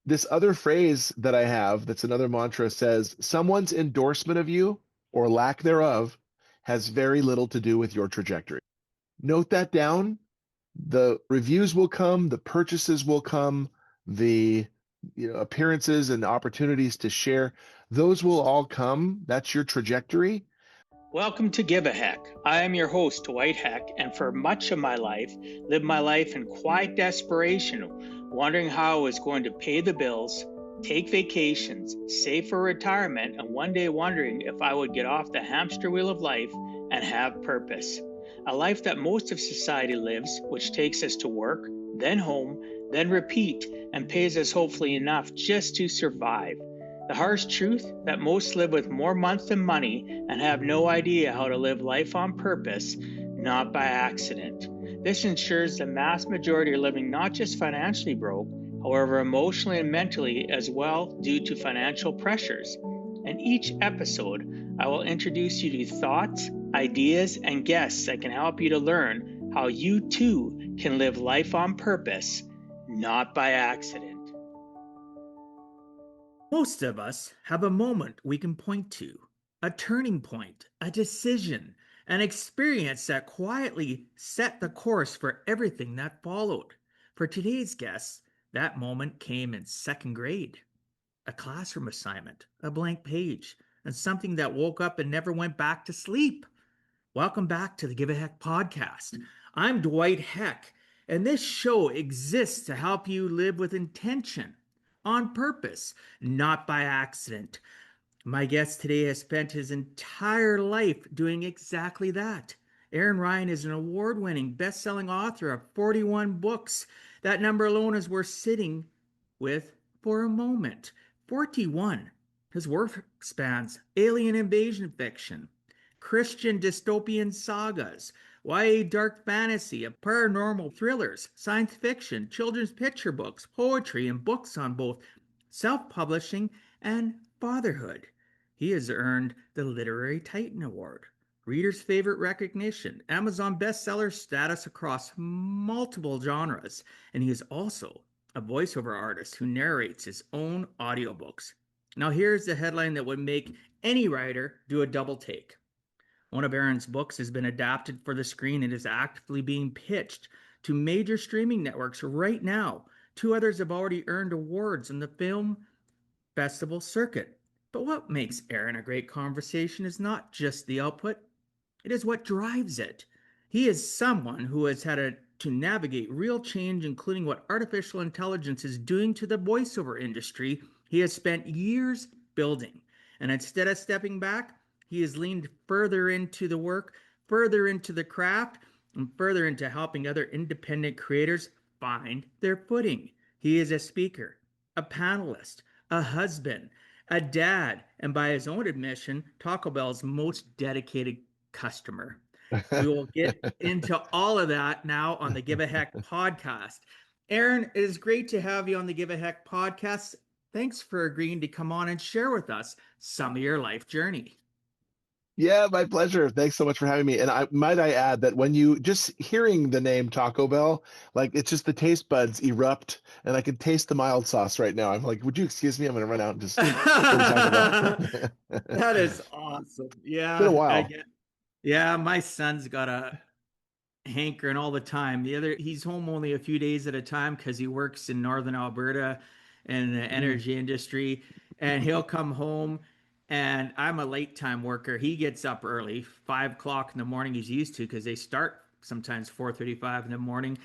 this other phrase that I have, that's another mantra, says someone's endorsement of you or lack thereof has very little to do with your trajectory. Note that down. The reviews will come, the purchases will come, the appearances and opportunities to share, those will all come. That's your trajectory. Welcome to Give a Heck. I am your host, Dwight Heck, and for much of my life, lived my life in quiet desperation, wondering how I was going to pay the bills, take vacations, save for retirement, and one day wondering if I would get off the hamster wheel of life and have purpose. A life that most of society lives, which takes us to work, then home, then repeat, and pays us hopefully enough just to survive. The harsh truth that most live with more month than money and have no idea how to live life on purpose, not by accident. This ensures the mass majority are living not just financially broke, however emotionally and mentally as well due to financial pressures. In each episode, I will introduce you to thoughts, ideas, and guests that can help you to learn how you too can live life on purpose, not by accident. Most of us have a moment we can point to, a turning point, a decision, an experience that quietly set the course for everything that followed. For today's guests, that moment came in second grade. A classroom assignment, a blank page, and something that woke up and never went back to sleep. Welcome back to the Give a Heck podcast. I'm Dwight Heck, and this show exists to help you live with intention, on purpose, not by accident. My guest today has spent his entire life doing exactly that. Aaron Ryan is an award-winning, best-selling author of 41 books. That number alone is worth sitting with for a moment. 41. His work spans alien invasion fiction, Christian dystopian sagas, YA dark fantasy, paranormal thrillers, science fiction, children's picture books, poetry, and books on both self-publishing and fatherhood. He has earned the Literary Titan Award, Reader's Favorite recognition, Amazon bestseller status across multiple genres, and he is also a voiceover artist who narrates his own audiobooks. Now here's the headline that would make any writer do a double take. One of Aaron's books has been adapted for the screen and is actively being pitched to major streaming networks right now. Two others have already earned awards in the film festival circuit. But what makes Aaron a great conversation is not just the output, it is what drives it. He is someone who has had to navigate real change, including what artificial intelligence is doing to the voiceover industry he has spent years building. And instead of stepping back, he has leaned further into the work, further into the craft, and further into helping other independent creators find their footing. He is a speaker, a panelist, a husband, a dad, and by his own admission, Taco Bell's most dedicated customer. We will get into all of that now on the Give a Heck podcast. Aaron, it is great to have you on the Give a Heck podcast. Thanks for agreeing to come on and share with us some of your life journey. Yeah, my pleasure. Thanks so much for having me. And I add that when you just hearing the name Taco Bell, like it's just the taste buds erupt, and I can taste the mild sauce right now. I'm like, would you excuse me? I'm going to run out and just That is awesome. Yeah, been a while. Yeah, my son's got a hankering all the time. He's home only a few days at a time because he works in northern Alberta in the energy industry, and he'll come home. And I'm a late time worker. He gets up early, 5 o'clock in the morning. He's used to because they start sometimes 4:35 in the morning.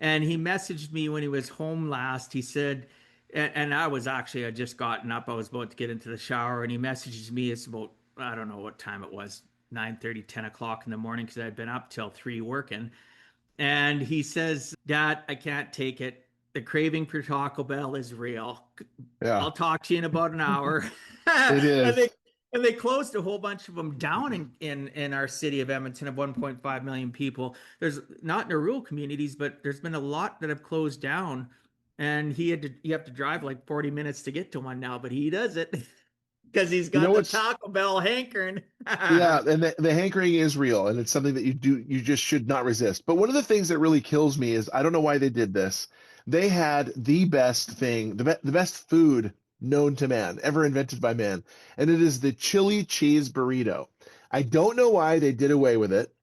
And he messaged me when he was home last. He said, and I had just gotten up. I was about to get into the shower, and he messages me. It's about, I don't know what time it was, 9:30, 10 o'clock in the morning because I'd been up till 3 working. And he says, Dad, I can't take it. The craving for Taco Bell is real. Yeah. I'll talk to you in about an hour. It is. And they closed a whole bunch of them down in our city of Edmonton of 1.5 million people. There's not in the rural communities, but there's been a lot that have closed down. And you have to drive like 40 minutes to get to one now, but he does it because he's got the Taco Bell hankering. Yeah, and the hankering is real, and it's something that you just should not resist. But one of the things that really kills me is, I don't know why they did this. They had the best thing, the best food known to man, ever invented by man, and it is the chili cheese burrito. I don't know why they did away with it.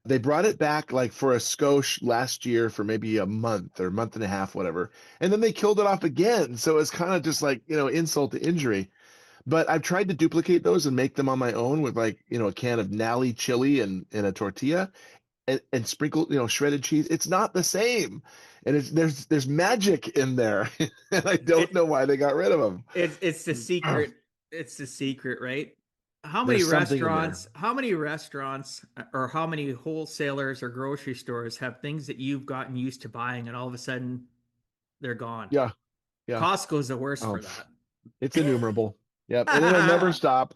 They brought it back like for a skosh last year for maybe a month or a month and a half, whatever. And then they killed it off again. So it's kind of just like, insult to injury. But I've tried to duplicate those and make them on my own with like, a can of Nally chili and a tortilla and sprinkle, shredded cheese. It's not the same. And there's magic in there. And I don't It, know why they got rid of them. it's the secret. It's the secret, right? There's something in there. How many restaurants or how many wholesalers or grocery stores have things that you've gotten used to buying and all of a sudden they're gone? Yeah. Yeah. Costco's the worst Oh, for that. it's innumerable. Yep. And it'll never stop.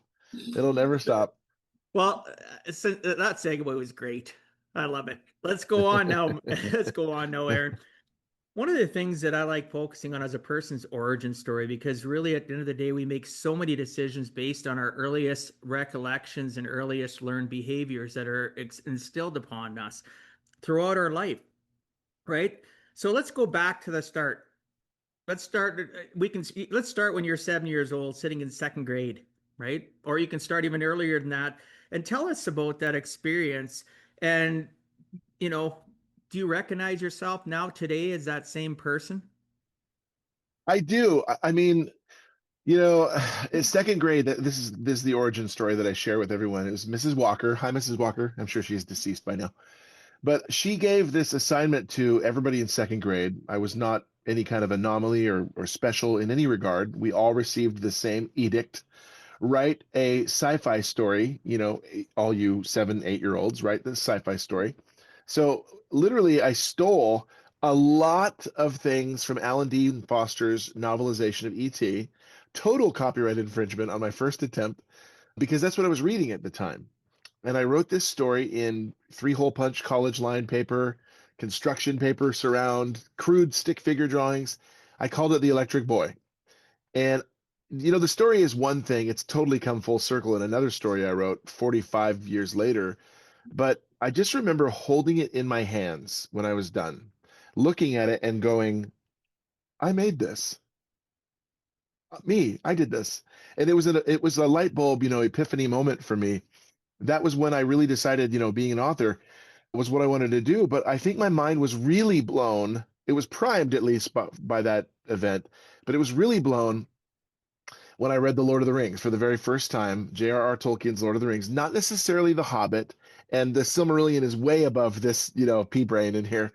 It'll never stop. Well, that segue was great. I love it. Let's go on now. Let's go on now, Aaron. One of the things that I like focusing on as a person's origin story, because really at the end of the day, we make so many decisions based on our earliest recollections and earliest learned behaviors that are instilled upon us throughout our life, right? So let's go back to the start. Let's start when you're 7 years old, sitting in second grade, right? Or you can start even earlier than that and tell us about that experience. And, do you recognize yourself now today as that same person? I do. I mean, in second grade, this is the origin story that I share with everyone. It was Mrs. Walker. Hi, Mrs. Walker. I'm sure she's deceased by now. But she gave this assignment to everybody in second grade. I was not any kind of anomaly or special in any regard. We all received the same edict. Write a sci-fi story, all you 7, 8-year-olds, write the sci-fi story. So literally, I stole a lot of things from Alan Dean Foster's novelization of E.T., total copyright infringement on my first attempt, because that's what I was reading at the time. And I wrote this story in 3-hole punch college line paper, construction paper, surround, crude stick figure drawings. I called it The Electric Boy. And the story is one thing. It's totally come full circle in another story I wrote 45 years later. But I just remember holding it in my hands when I was done, looking at it and going, I made this. Me, I did this. And it was a light bulb, epiphany moment for me. That was when I really decided, being an author was what I wanted to do. But I think my mind was really blown. It was primed at least by that event, but it was really blown when I read The Lord of the Rings for the very first time, J.R.R. Tolkien's Lord of the Rings, not necessarily The Hobbit, and the Silmarillion is way above this, pea brain in here.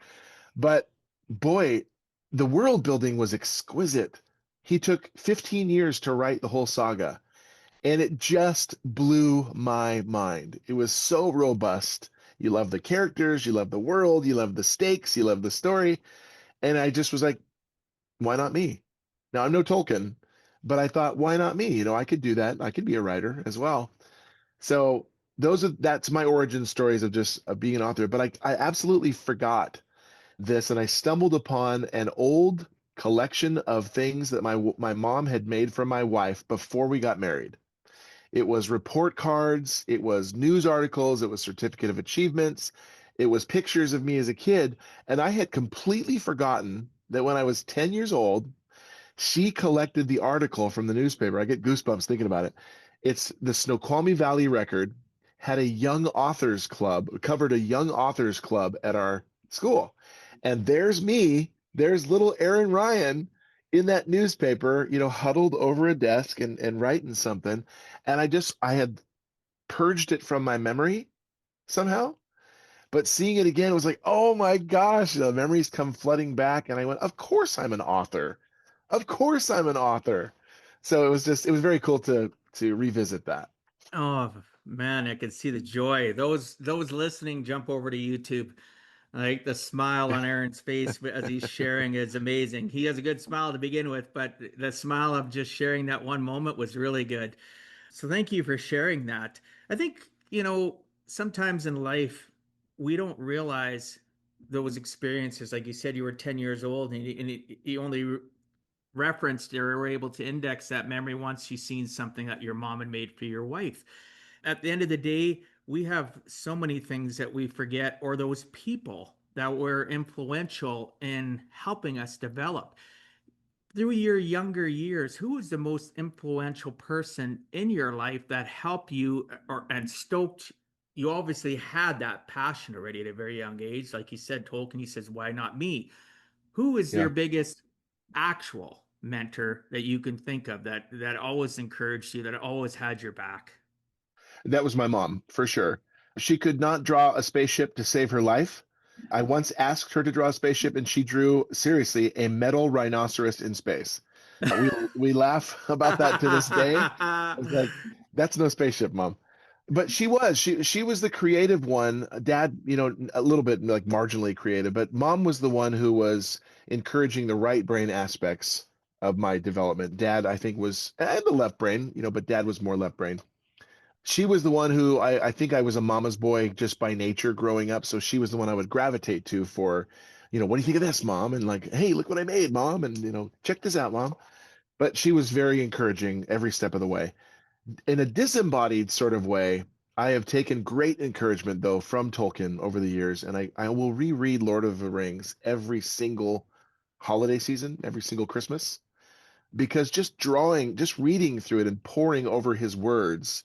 But boy, the world building was exquisite. He took 15 years to write the whole saga, and it just blew my mind. It was so robust. You love the characters, you love the world, you love the stakes, you love the story. And I just was like, why not me? Now, I'm no Tolkien, but I thought, why not me? I could do that. I could be a writer as well. So that's my origin stories of being an author. But I absolutely forgot this, and I stumbled upon an old collection of things that my mom had made for my wife before we got married. It was report cards, it was news articles, it was certificate of achievements, it was pictures of me as a kid, and I had completely forgotten that when I was 10 years old, she collected the article from the newspaper. I get goosebumps thinking about it. It's the Snoqualmie Valley Record had a young authors club, covered a young authors club at our school. And there's me, there's little Aaron Ryan in that newspaper, huddled over a desk and writing something. And I had purged it from my memory somehow. But seeing it again was like, oh my gosh, the memories come flooding back. And I went, of course I'm an author. Of course I'm an author. So it was very cool to revisit that. Oh man, I can see the joy. Those listening, jump over to YouTube. Like the smile on Aaron's face as he's sharing is amazing. He has a good smile to begin with, but the smile of just sharing that one moment was really good. So thank you for sharing that. I think, sometimes in life, we don't realize those experiences. Like you said, you were 10 years old and you only referenced or were able to index that memory once you seen something that your mom had made for your wife. At the end of the day, we have so many things that we forget, or those people that were influential in helping us develop. Through your younger years, who was the most influential person in your life that helped you and stoked? You obviously had that passion already at a very young age. Like you said, Tolkien, he says, why not me? Who is Yeah. your biggest actual mentor that you can think of that always encouraged you, that always had your back? That was my mom, for sure. She could not draw a spaceship to save her life. I once asked her to draw a spaceship, and she drew, seriously, a metal rhinoceros in space. We laugh about that to this day. It's like, that's no spaceship, Mom. But she was the creative one. Dad, a little bit like marginally creative, but Mom was the one who was encouraging the right brain aspects of my development. Dad, I think, was and the left brain, but Dad was more left brain. She was the one who I think I was a mama's boy just by nature growing up. So she was the one I would gravitate to for, what do you think of this, Mom? And like, hey, look what I made, Mom. And, check this out, Mom. But she was very encouraging every step of the way. In a disembodied sort of way, I have taken great encouragement, though, from Tolkien over the years. And I will reread Lord of the Rings every single holiday season, every single Christmas, because just reading through it and poring over his words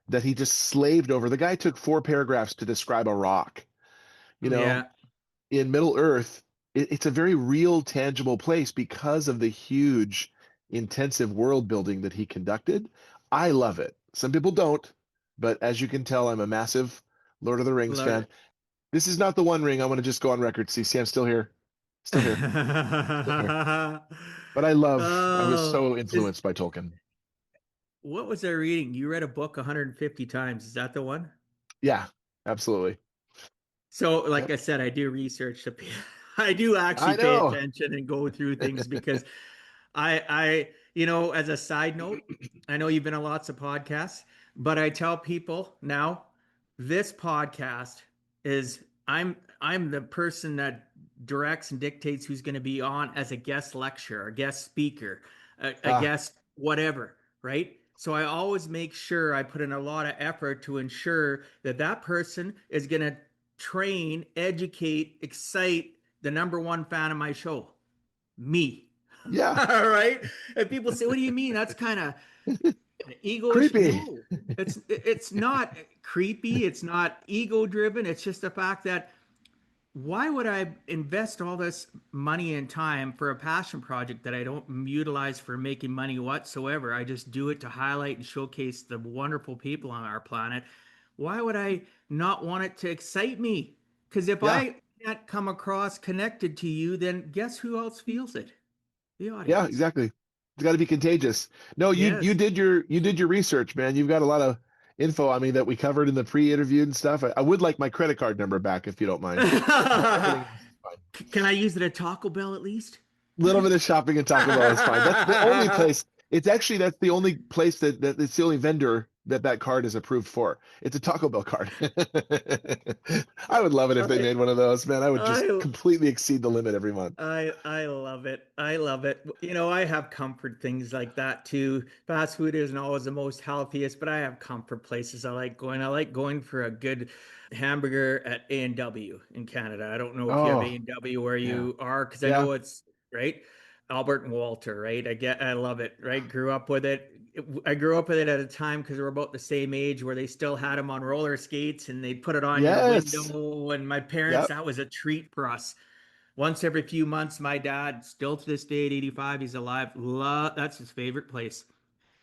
that he just slaved over. The guy took 4 paragraphs to describe a rock. Yeah. In Middle Earth, it's a very real, tangible place because of the huge, intensive world building that he conducted. I love it. Some people don't, but as you can tell, I'm a massive Lord of the Rings Love fan. it. This is not the One Ring. I want to just go on record. See, I'm still here. Still here. Still here. But I was Oh, so influenced by Tolkien. what was I reading? You read a book 150 times. Is that the one? Yeah, absolutely. So, like Yep. I said, I do research. I do actually I pay know. attention and go through things because as a side note, I know you've been on lots of podcasts, but I tell people now, this podcast is I'm the person that directs and dictates who's going to be on as a guest lecturer, a guest speaker, a Ah, guest whatever, right? So I always make sure I put in a lot of effort to ensure that that person is going to train, educate, excite the number one fan of my show, me. yeah. All right. And people say, what do you mean? That's kind of ego-ish. Creepy. No, it's not creepy. It's not ego driven. It's just the fact that why would I invest all this money and time for a passion project that I don't utilize for making money whatsoever? I just do it to highlight and showcase the wonderful people on our planet. Why would I not want it to excite me? Because if Yeah. I can't come across connected to you, then guess who else feels it? The Yeah, audience. exactly. It's got to be contagious. No, you Yes. did your research, man. You've got a lot of info on me that we covered in the pre-interview and stuff. I would like my credit card number back if you don't mind. Everything else is fine. Can I use it at Taco Bell at least? Little bit of shopping and Taco Bell is fine. That's the only place. That's the only place that it's the only vendor that card is approved for. It's a Taco Bell card. I would love it if they I, made one of those, man. I would just I completely exceed the limit every month. I love it. I love it. I have comfort things like that too. Fast food isn't always the most healthiest, but I have comfort places I like going. I like going for a good hamburger at A&W in Canada. I don't know if you have Oh, A&W where yeah. you are, because I Yeah. know it's right. Albert and Walter, right? I love it, right? Grew up with it. I grew up with it at a time because we're about the same age where they still had them on roller skates and they put it on your Yes. window. And my parents, Yep. that was a treat for us. Once every few months, my dad, still to this day at 85, he's alive. That's his favorite place.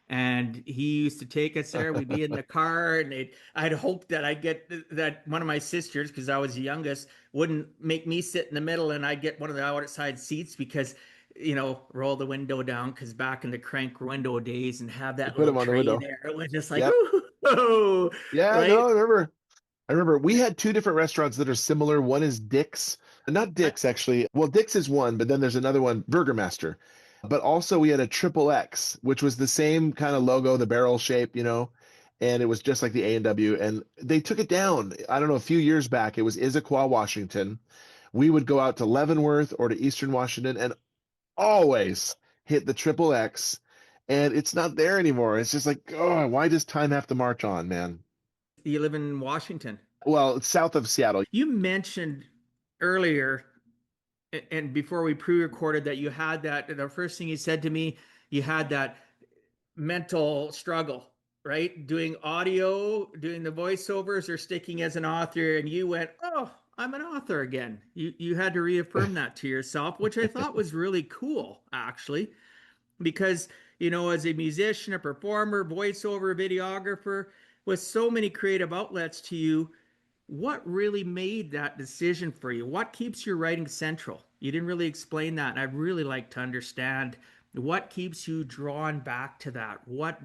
And he used to take us there. We'd be in the car, and I'd hope that I'd get that one of my sisters, because I was the youngest, wouldn't make me sit in the middle, and I'd get one of the outside seats because, roll the window down, because back in the crank window days and have They that put little them on the tray window. there. It was just like, Yep. oh, Yeah, right? no, I remember we had 2 different restaurants that are similar. One is Dick's. Not Dick's, actually. Well, Dick's is one, but then there's another one, Burger Master. But also we had a Triple X, which was the same kind of logo, the barrel shape, and it was just like the A&W. And they took it down. I don't know, a few years back. It was Issaquah, Washington. We would go out to Leavenworth or to Eastern Washington and always hit the Triple X. And it's not there anymore. It's just like, oh, why does time have to march on, man? You live in Washington. Well, it's south of Seattle. You mentioned earlier, and before we pre-recorded, that you had that, the first thing you said to me, you had that mental struggle, right? Doing audio, doing the voiceovers, or sticking as an author, and you went, "Oh, I'm an author again." You had to reaffirm that to yourself, which I thought was really cool, actually, because as a musician, a performer, voiceover, videographer, with so many creative outlets to you, what really made that decision for you? What keeps your writing central? You didn't really explain that, and I'd really like to understand what keeps you drawn back to that. What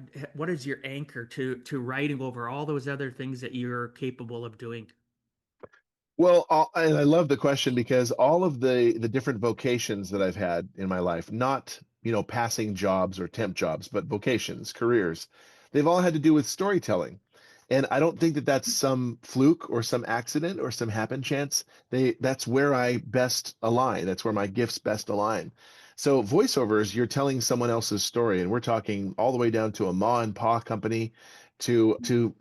is your anchor to writing over all those other things that you're capable of doing? Well, and I love the question because all of the different vocations that I've had in my life, not, passing jobs or temp jobs, but vocations, careers, they've all had to do with storytelling. And I don't think that that's some fluke or some accident or some happen chance. That's where I best align. That's where my gifts best align. So voiceovers, you're telling someone else's story, and we're talking all the way down to a ma and pa company to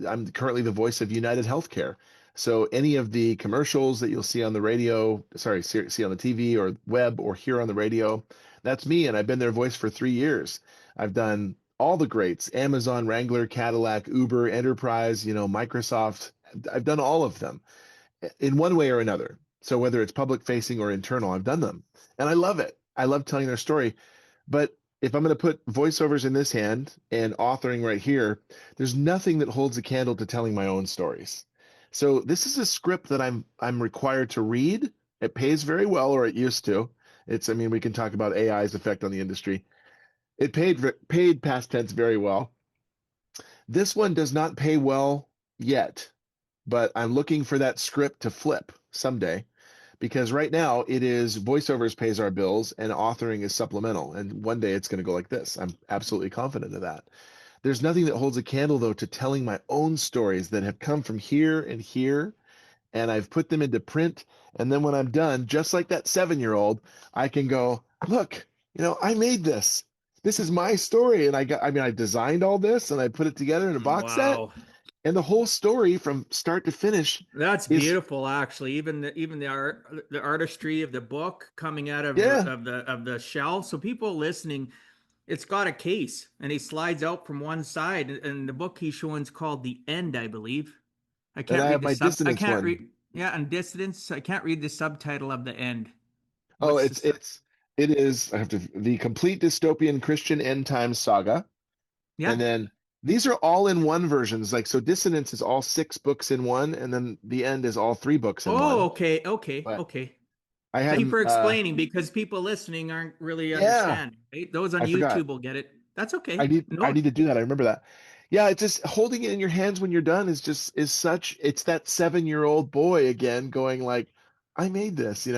I'm currently the voice of United Healthcare. So any of the commercials that you'll see on the radio, sorry, see on the TV or web or hear on the radio, that's me, and I've been their voice for 3 years. I've done all the greats: Amazon, Wrangler, Cadillac, Uber, Enterprise, Microsoft. I've done all of them in one way or another. So whether it's public facing or internal, I've done them. And I love it. I love telling their story. But if I'm going to put voiceovers in this hand and authoring right here, there's nothing that holds a candle to telling my own stories. So this is a script that I'm required to read. It pays very well, or it used to. I mean, we can talk about AI's effect on the industry. It paid past tense very well. This one does not pay well yet, but I'm looking for that script to flip someday, because right now it is voiceovers pays our bills and authoring is supplemental. And one day it's going to go like this. I'm absolutely confident of that. There's nothing that holds a candle, though, to telling my own stories that have come from here and here, and I've put them into print. And then when I'm done, just like that 7-year-old, I can go, look, I made this. This is my story. And I designed all this and I put it together in a box set. Wow. And the whole story from start to finish That's is, beautiful, actually. Even the art, the artistry of the book coming out of yeah. the shell. So people listening, it's got a case, and he slides out from one side. And the book he's showing is called The End, I believe. I And can't I read have the my sub. I dissonance can't one. read. Yeah, and Dissidence. I can't read the subtitle of The End. Oh, What's the? it is, I have to, the complete dystopian Christian end time saga. Yeah. And then these are all in one versions. Like, so Dissonance is all 6 books in one, and then the end is all 3 books in Oh, one. okay, okay, But okay. I had Thank you them, for explaining, because people listening aren't really yeah, understanding. Right? Those on I forgot. YouTube will get it. That's I okay. need I No, need to do that. I remember that. Yeah, it's just holding it in your hands when you're done it's that 7-year-old boy again going like, I made this.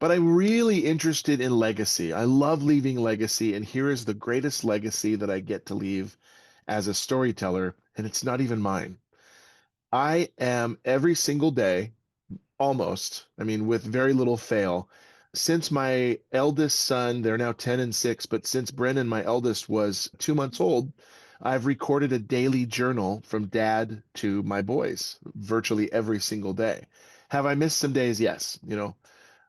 But I'm really interested in legacy. I love leaving legacy, and here is the greatest legacy that I get to leave as a storyteller, and it's not even mine. I am every single day, almost, I mean, with very little fail, since my eldest son, they're now 10 and 6, but since Brennan, my eldest, was 2 months old, I've recorded a daily journal from dad to my boys virtually every single day. Have I missed some days? Yes.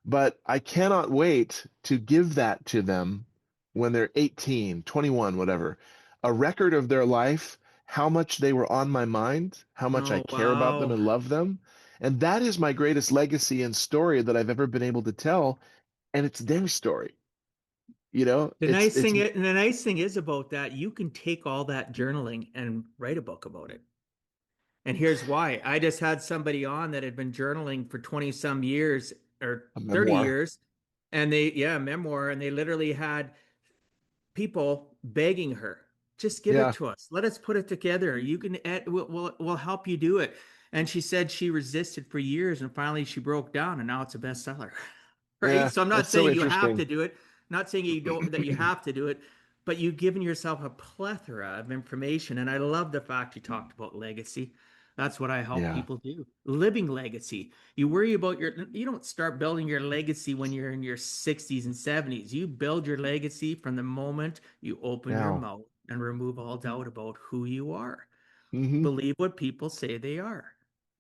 But I cannot wait to give that to them when they're 18, 21, whatever. A record of their life, how much they were on my mind, how much I oh, care about them wow. and love them. And that is my greatest legacy and story that I've ever been able to tell. And it's their story. You know, The it's nice it's thing, is about that, you can take all that journaling and write a book about it. And here's why. I just had somebody on that had been journaling for 20 some years or a 30 memoir. years. And a memoir, and they literally had people begging her, just give it Yeah. to us. Let us put it together. You can, we'll help you do it. And she said she resisted for years, and finally she broke down, and now it's a bestseller. Right. Yeah. So I'm not That's so saying you have to interesting. do it, not saying you don't, that you have to do it, but you've given yourself a plethora of information. And I love the fact you talked about legacy. That's what I help Yeah. people do. Living legacy. You worry about you don't start building your legacy when you're in your 60s and 70s. You build your legacy from the moment you open your Now. mouth and remove all doubt about who you are. Hmm. Believe what people say they are,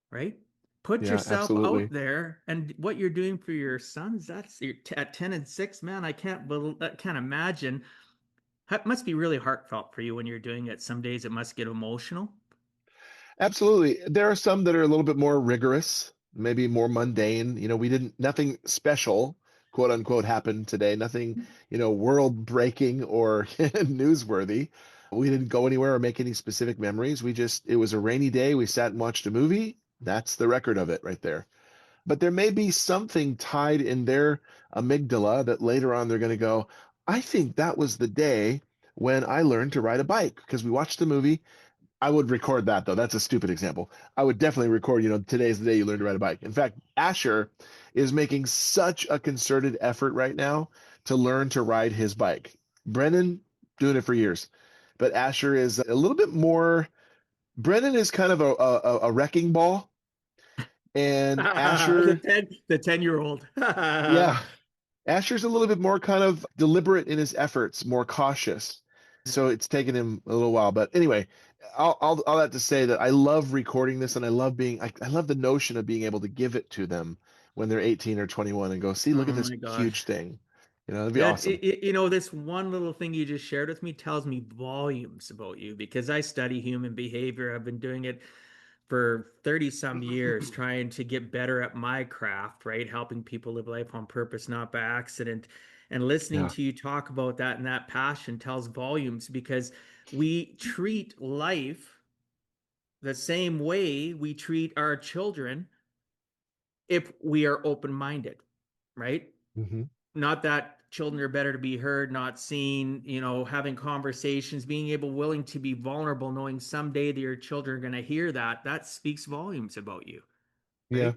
right? Put Yeah, yourself out absolutely. there, and what you're doing for your sons, that's at 10 and 6, man. I can't imagine. That must be really heartfelt for you when you're doing it. Some days it must get emotional. Absolutely. There are some that are a little bit more rigorous, maybe more mundane. Nothing special, quote unquote, happened today. Nothing, world breaking or newsworthy. We didn't go anywhere or make any specific memories. It was a rainy day. We sat and watched a movie. That's the record of it right there. But there may be something tied in their amygdala that later on they're going to go, I think that was the day when I learned to ride a bike because we watched the movie. I would record that though. That's a stupid example. I would definitely record, today's the day you learn to ride a bike. In fact, Asher is making such a concerted effort right now to learn to ride his bike. Brennan doing it for years, but Asher is a little bit more. Brennan is kind of a wrecking ball, and The Asher, 10-year-old. yeah, Asher's a little bit more kind of deliberate in his efforts, more cautious. So it's taken him a little while. But anyway, all that to say that I love recording this and I love the notion of being able to give it to them when they're 18 or 21 and go, see, look at Oh this my gosh. huge thing. It'd be awesome. This one little thing you just shared with me tells me volumes about you because I study human behavior. I've been doing it for 30 some years, trying to get better at my craft, right? Helping people live life on purpose, not by accident. And listening Yeah. to you talk about that and that passion tells volumes because we treat life the same way we treat our children if we are open-minded, right? Hmm. Not that children are better to be heard, not seen, having conversations, being able, willing to be vulnerable, knowing someday that your children are going to hear that, that speaks volumes about you, Yeah. right?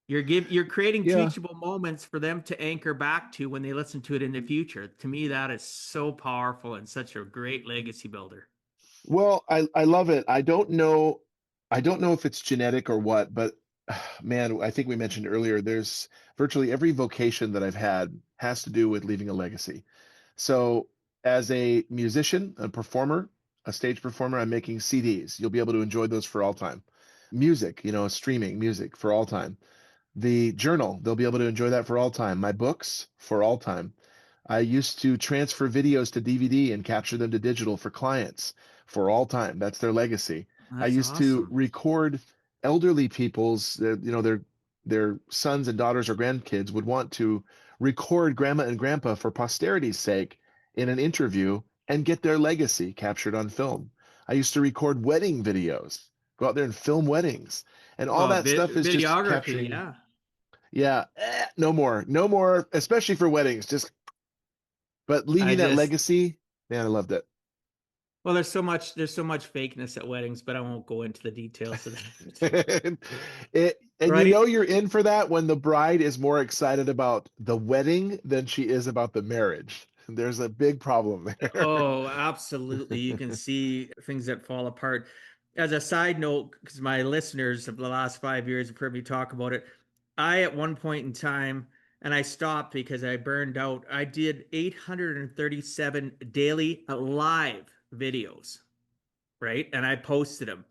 You're creating Yeah. teachable moments for them to anchor back to when they listen to it in the future. To me, that is so powerful and such a great legacy builder. Well, I love it. I don't know if it's genetic or what, but man, I think we mentioned earlier, there's virtually every vocation that I've had has to do with leaving a legacy. So as a musician, a performer, a stage performer, I'm making CDs. You'll be able to enjoy those for all time. Music, streaming music for all time. The journal, they'll be able to enjoy that for all time. My books for all time. I used to transfer videos to DVD and capture them to digital for clients for all time. That's their legacy. I That's used to awesome. record elderly people's, their sons and daughters or grandkids would want to record grandma and grandpa for posterity's sake in an interview and get their legacy captured on film. I used to record wedding videos, go out there and film weddings. And all Oh, that stuff is just videography, capturing. yeah. Yeah, no more, no more, especially for weddings. But I leaving that just legacy, man, I loved it. Well, there's so much fakeness at weddings, but I won't go into the details of that. And Right? you're in for that when the bride is more excited about the wedding than she is about the marriage. There's a big problem there. Oh, absolutely. You can see things that fall apart. As a side note, because my listeners of the last 5 years have heard me talk about it, I at one point in time, and I stopped because I burned out. I did 837 daily live videos, right? And I posted them.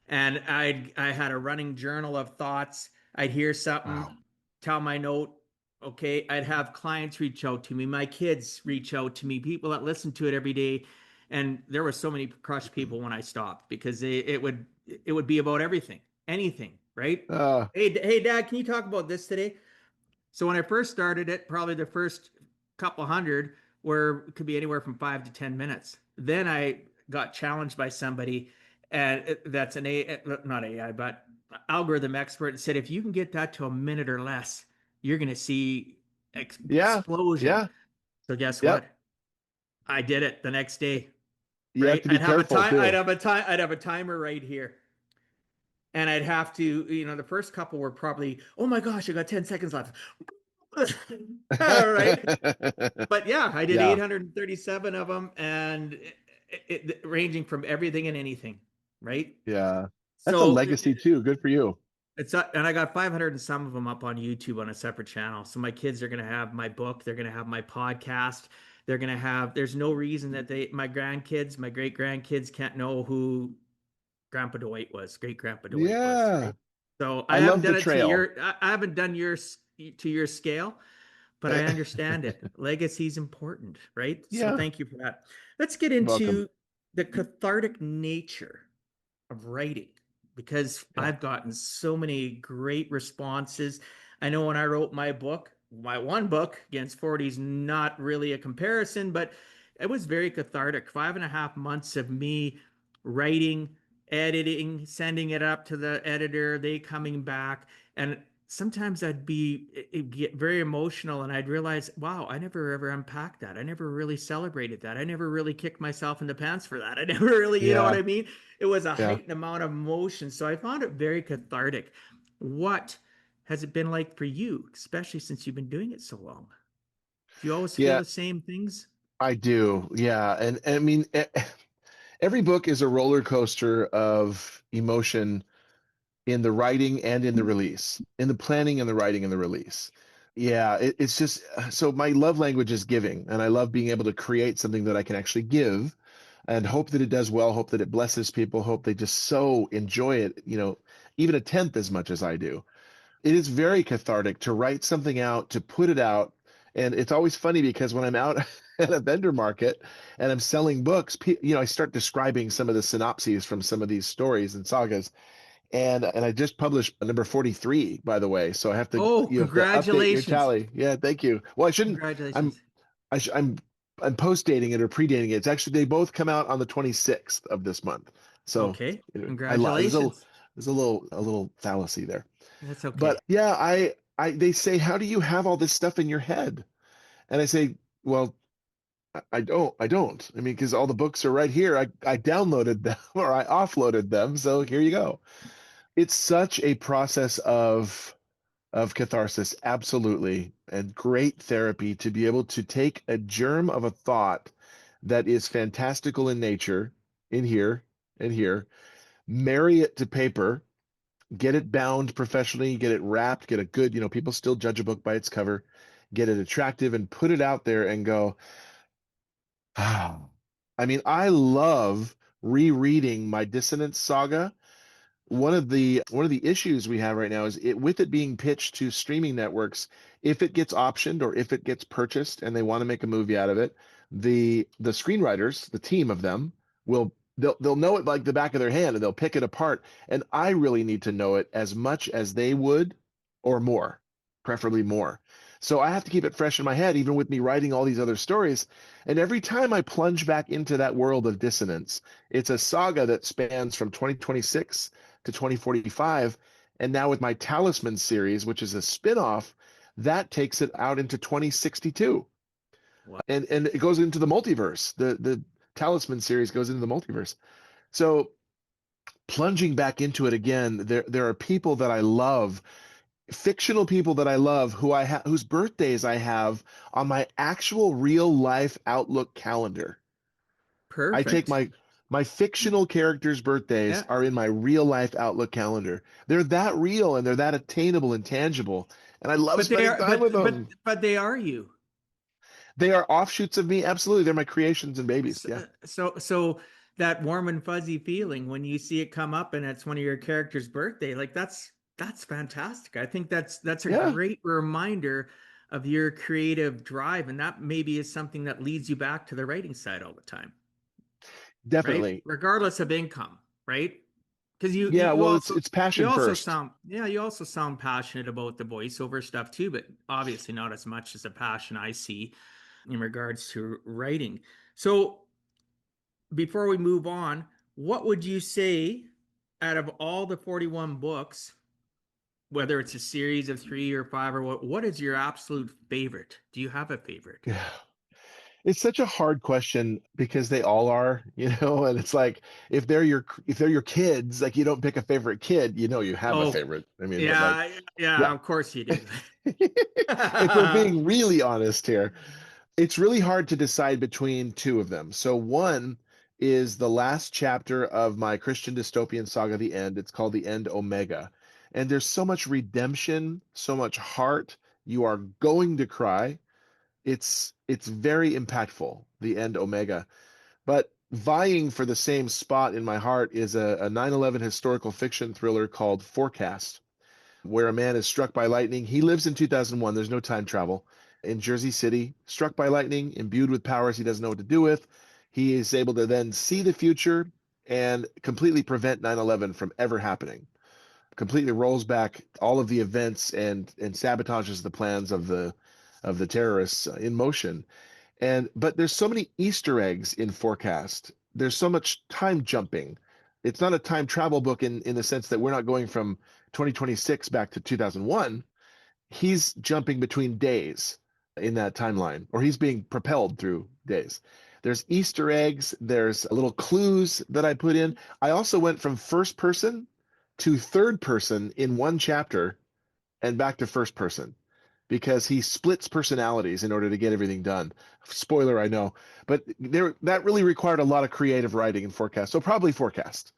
And I had a running journal of thoughts. I'd hear something, Wow. tell my note. Okay, I'd have clients reach out to me, my kids reach out to me, people that listen to it every day, and there were so many crushed people when I stopped because it would be about everything, anything, right? Uh, Hey, Dad, can you talk about this today? So when I first started it, probably the first couple hundred were could be anywhere from 5 to 10 minutes. Then I got challenged by somebody, and that's an not AI, but algorithm expert, and said if you can get that to a minute or less, you're going to see yeah, explosion. yeah, So guess yep. what? I did it the next day. You have Right? to be careful too. I'd have a timer right here. And I'd have to, the first couple were probably, oh my gosh, I got 10 seconds left. All right. But yeah, I did Yeah, 837 of them and ranging from everything and anything, right? yeah. That's a So legacy too. Good for you. and I got 500 and some of them up on YouTube on a separate channel. So my kids are going to have my book, they're going to have my podcast. They're going to have there's no reason that my grandkids, my great grandkids can't know who Grandpa Dwight was, great Grandpa Dwight was, Yeah. right? So I I haven't love done the it to trail. I haven't done to your scale, but I understand it. Legacy is important, right? So Yeah, thank you for that. Let's get welcome. into the cathartic nature of writing because Yeah, I've gotten so many great responses. I know when I wrote my book, my one book, Against 40 is not really a comparison, but it was very cathartic. 5.5 months of me writing, editing, sending it up to the editor, they coming back. And sometimes it'd get very emotional and I'd realize, wow, I never ever unpacked that. I never really celebrated that. I never really kicked myself in the pants for that. I never really, you know what yeah, I mean? It was a yeah. heightened amount of emotion. So I found it very cathartic. What has it been like for you, especially since you've been doing it so long? Do you always feel Yeah, the same things? I do. Yeah. And I mean, every book is a roller coaster of emotion in the writing and in the release, in the planning and the writing and the release. Yeah, it's just so my love language is giving, and I love being able to create something that I can actually give and hope that it does well, hope that it blesses people, hope they just so enjoy it, even a tenth as much as I do. It is very cathartic to write something out, to put it out. And it's always funny because when I'm out at a vendor market and I'm selling books, I start describing some of the synopses from some of these stories and sagas. And I just published number 43, by the way. So I have to, Oh, you have to update your congratulations. tally. Yeah, thank you. Well, I shouldn't, I'm, Congratulations. I'm, I'm post dating it or pre-dating it. It's actually, they both come out on the 26th of this month. So Okay. anyway, I lied. Congratulations. There's a little fallacy there. That's But okay. yeah, they say, how do you have all this stuff in your head? And I say, well, I don't. I mean, because all the books are right here. I downloaded them or I offloaded them. So here you go. It's such a process of catharsis, absolutely, and great therapy to be able to take a germ of a thought that is fantastical in nature, in here and here, marry it to paper, get it bound professionally, get it wrapped, get a good, people still judge a book by its cover, get it attractive and put it out there and go, ah. I mean, I love rereading my Dissonance saga. One of the issues we have right now is with it being pitched to streaming networks, if it gets optioned or if it gets purchased and they want to make a movie out of it, the screenwriters, the team of them, they'll know it like the back of their hand and they'll pick it apart. And I really need to know it as much as they would or more, preferably more. So I have to keep it fresh in my head, even with me writing all these other stories. And every time I plunge back into that world of Dissonance, it's a saga that spans from 2026 to 2045. And now with my Talisman series, which is a spin-off, that takes it out into 2062. Wow. And it goes into the multiverse. The Talisman series goes into the multiverse. So plunging back into it again, there are people that I love, fictional people that I love whose birthdays I have on my actual real life Outlook calendar. I take Perfect. my fictional characters' birthdays Yeah. are in my real life Outlook calendar. They're that real and they're that attainable and tangible, and I love But they spending are time with them. but they are you. They are offshoots of me. Absolutely, they're my creations and babies. So, Yeah, so that warm and fuzzy feeling when you see it come up and it's one of your character's birthday, like that's fantastic. I think that's a yeah, great reminder of your creative drive, and that maybe is something that leads you back to the writing side all the time, right? definitely. Regardless of income, right? Because Yeah, well, it's you passion also first. sound yeah, you also sound passionate about the voiceover stuff too, but obviously not as much as the passion I see in regards to writing. So before we move on, what would you say out of all the 41 books, whether it's a series of 3 or 5 or what is your absolute favorite? Do you have a favorite? Yeah. It's such a hard question because they all are, and it's like if they're your kids, like you don't pick a favorite kid, you have a Oh, favorite. I mean, but like, yeah, yeah, yeah. of course you do. If we're being really honest here, it's really hard to decide between two of them. So one is the last chapter of my Christian dystopian saga, The End. It's called The End Omega. And there's so much redemption, so much heart. You are going to cry. It's very impactful, The End Omega. But vying for the same spot in my heart is a 9/11 historical fiction thriller called Forecast. where a man is struck by lightning. He lives in 2001. There's no time travel. In Jersey City, struck by lightning, imbued with powers he doesn't know what to do with. He is able to then see the future and completely prevent 9/11 from ever happening. Completely rolls back all of the events and sabotages the plans of the terrorists in motion. And but there's so many Easter eggs in Forecast. There's so much time jumping. It's not a time travel book in the sense that we're not going from 2026 back to 2001. He's jumping between days in that timeline, or he's being propelled through days. There's Easter eggs, there's little clues that I put in. I also went from first person to third person in one chapter and back to first person because he splits personalities in order to get everything done. Spoiler, I know, but that really required a lot of creative writing in Forecast. So probably Forecast.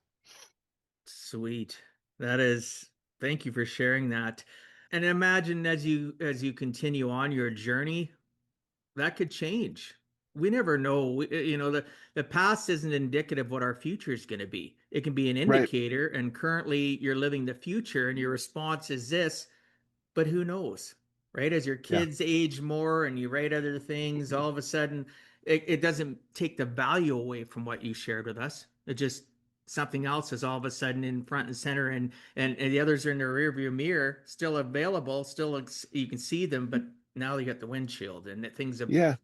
Sweet. That is, thank you for sharing that. And imagine as you continue on your journey, that could change. We never know. The past isn't indicative of what our future is going to be. It can be an Right. indicator, and currently you're living the future, and your response is this, but who knows, right? As your Yeah. kids age more and you write other things, all of a sudden it doesn't take the value away from what you shared with us. It just something else is all of a sudden in front and center, and the others are in the rearview mirror, still available, still you can see them, but now you got the windshield and things of Yeah.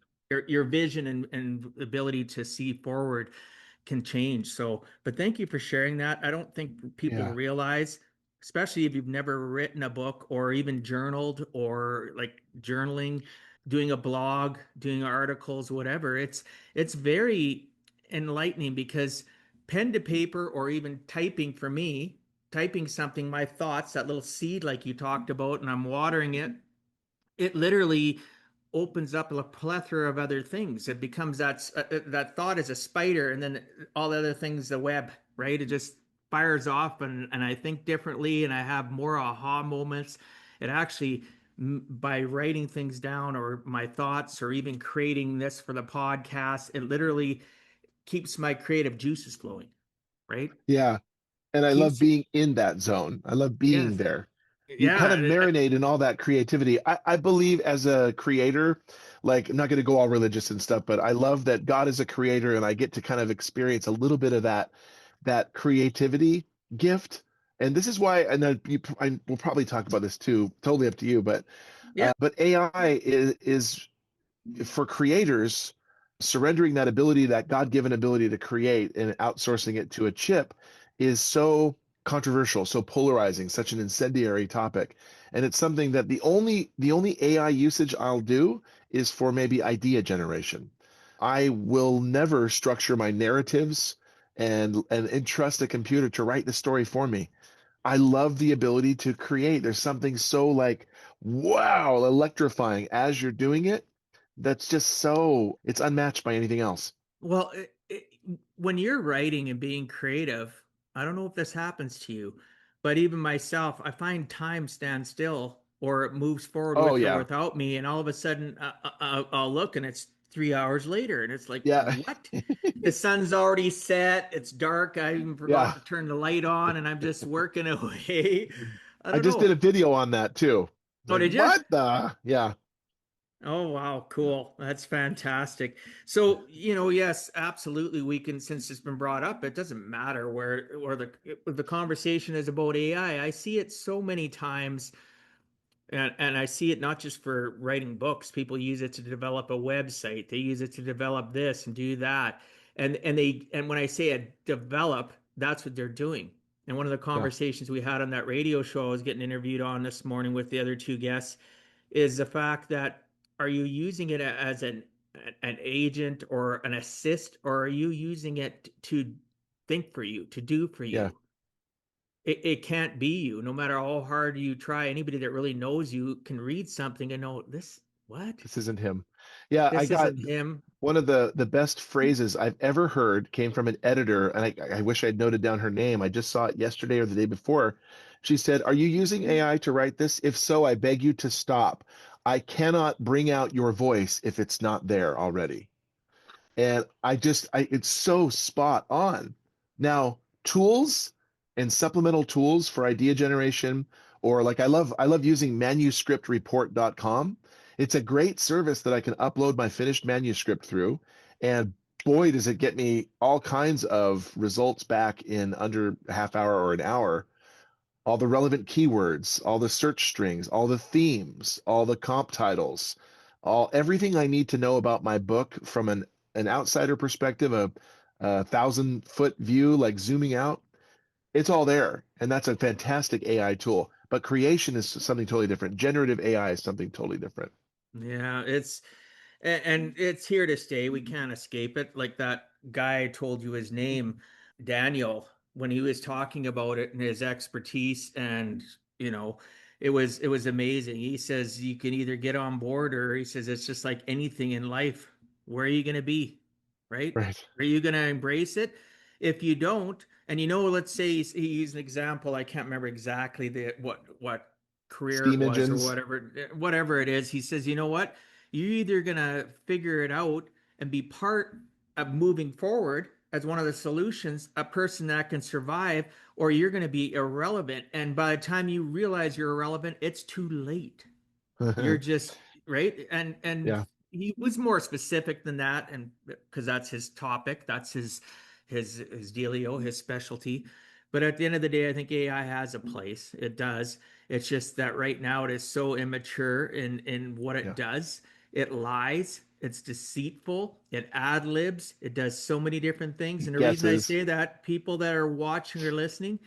your vision and ability to see forward can change. So, but thank you for sharing that. I don't think people Yeah. realize, especially if you've never written a book or even journaled or like journaling, doing a blog, doing articles, whatever. It's very enlightening because pen to paper or even typing for me, typing something, my thoughts, that little seed like you talked about, and I'm watering it, it literally opens up a plethora of other things. It becomes that thought is a spider, and then all the other things, the web, right? It just fires off, and I think differently, and I have more aha moments. It actually, by writing things down or my thoughts, or even creating this for the podcast, it literally keeps my creative juices flowing, right? Yeah. And I love Keeps you, being in that zone. I love being yes, there. You kind of yeah, marinate in all that creativity. I believe as a creator, like I'm not going to go all religious and stuff, but I love that God is a creator and I get to kind of experience a little bit of that creativity gift. And this is why I know I will probably talk about this too, totally up to you, yeah, but AI is for creators surrendering that ability, that God-given ability to create and outsourcing it to a chip is so controversial, so polarizing, such an incendiary topic. And it's something that the only AI usage I'll do is for maybe idea generation. I will never structure my narratives and entrust a computer to write the story for me. I love the ability to create. There's something so like, wow, electrifying as you're doing it. That's just so, it's unmatched by anything else. well, when you're writing and being creative, I don't know if this happens to you, but even myself, I find time stands still or it moves forward Oh with or yeah. without me. And all of a sudden, I'll look and it's 3 hours later. And it's like, Yeah. what? The sun's already set. It's dark. I even forgot Yeah. to turn the light on and I'm just working away. I I don't just did a know. video on that too. Oh, Like, did you? what the? Yeah. Oh, wow, cool. That's fantastic. So, yes, absolutely. We can, since it's been brought up, it doesn't matter where the conversation is about AI. I see it so many times, and I see it not just for writing books. People use it to develop a website. They use it to develop this and do that. And when I say a develop, that's what they're doing. And one of the Yeah. conversations we had on that radio show I was getting interviewed on this morning with the other two guests is the fact that, are you using it as an agent or an assist, or are you using it to think for you, to do for Yeah. you? It can't be you, no matter how hard you try. Anybody that really knows you can read something and know this, what? This isn't him. Yeah. I This got isn't him. one of the best phrases I've ever heard came from an editor, and I wish I'd noted down her name. I just saw it yesterday or the day before. She said, "Are you using AI to write this? If so, I beg you to stop. I cannot bring out your voice if it's not there already." And it's so spot on. Now, tools and supplemental tools for idea generation Or like I love using manuscriptreport.com. It's a great service that I can upload my finished manuscript through, and boy, does it get me all kinds of results back in under a half hour or an hour. All the relevant keywords, all the search strings, all the themes, all the comp titles, all everything I need to know about my book from an outsider perspective, a 1,000-foot view, like zooming out. It's all there, and that's a fantastic AI tool. But creation is something totally different. Generative AI is something totally different. Yeah, and it's here to stay. We can't escape it. Like that guy told you his name, Daniel, when he was talking about it and his expertise, and you know, it was amazing. He says you can either get on board, or he says it's just like anything in life. Where are you going to be? Right? Right. Are you going to embrace it? If you don't, and let's say he's an example. I can't remember exactly what career it Steam was or engines. whatever it is. He says, you know what? You're either gonna figure it out and be part of moving forward as one of the solutions, a person that can survive, or you're gonna be irrelevant. And by the time you realize you're irrelevant, it's too late. You're just right. And Yeah. he was more specific than that, and because that's his topic, that's his dealio, his specialty. But at the end of the day, I think AI has a place. It does. It's just that right now it is so immature in what it Yeah. does. It lies. It's deceitful. It ad libs. It does so many different things. And the reason I Guesses. say that, people that are watching or listening,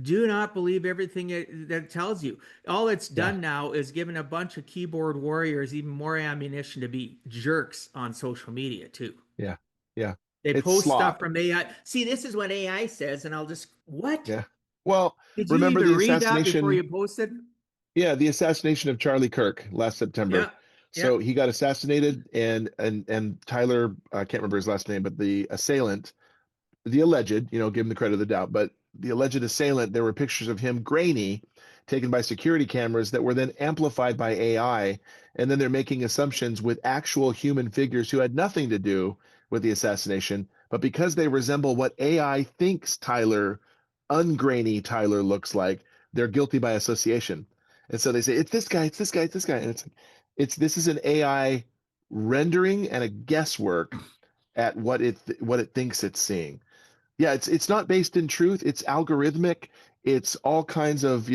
do not believe everything that it tells you. All it's Yeah. done now is given a bunch of keyboard warriors even more ammunition to be jerks on social media too. Yeah. Yeah. They It's post stuff slop. from AI. See, this is what AI says, and I'll just, what? Yeah. Well, Did you remember even the read that before assassination? you posted? Yeah, the assassination of Charlie Kirk last Yeah, September. yeah. So he got assassinated, and Tyler, I can't remember his last name, but the assailant, the alleged, give him the credit of the doubt, but the alleged assailant, there were pictures of him grainy taken by security cameras that were then amplified by AI. And then they're making assumptions with actual human figures who had nothing to do with the assassination. But because they resemble what AI thinks ungrainy Tyler looks like, they're guilty by association. And so they say, it's this guy, it's this guy, it's this guy. And this is an AI rendering and a guesswork at what it thinks it's seeing. Yeah, it's not based in truth. It's algorithmic. It's all kinds of,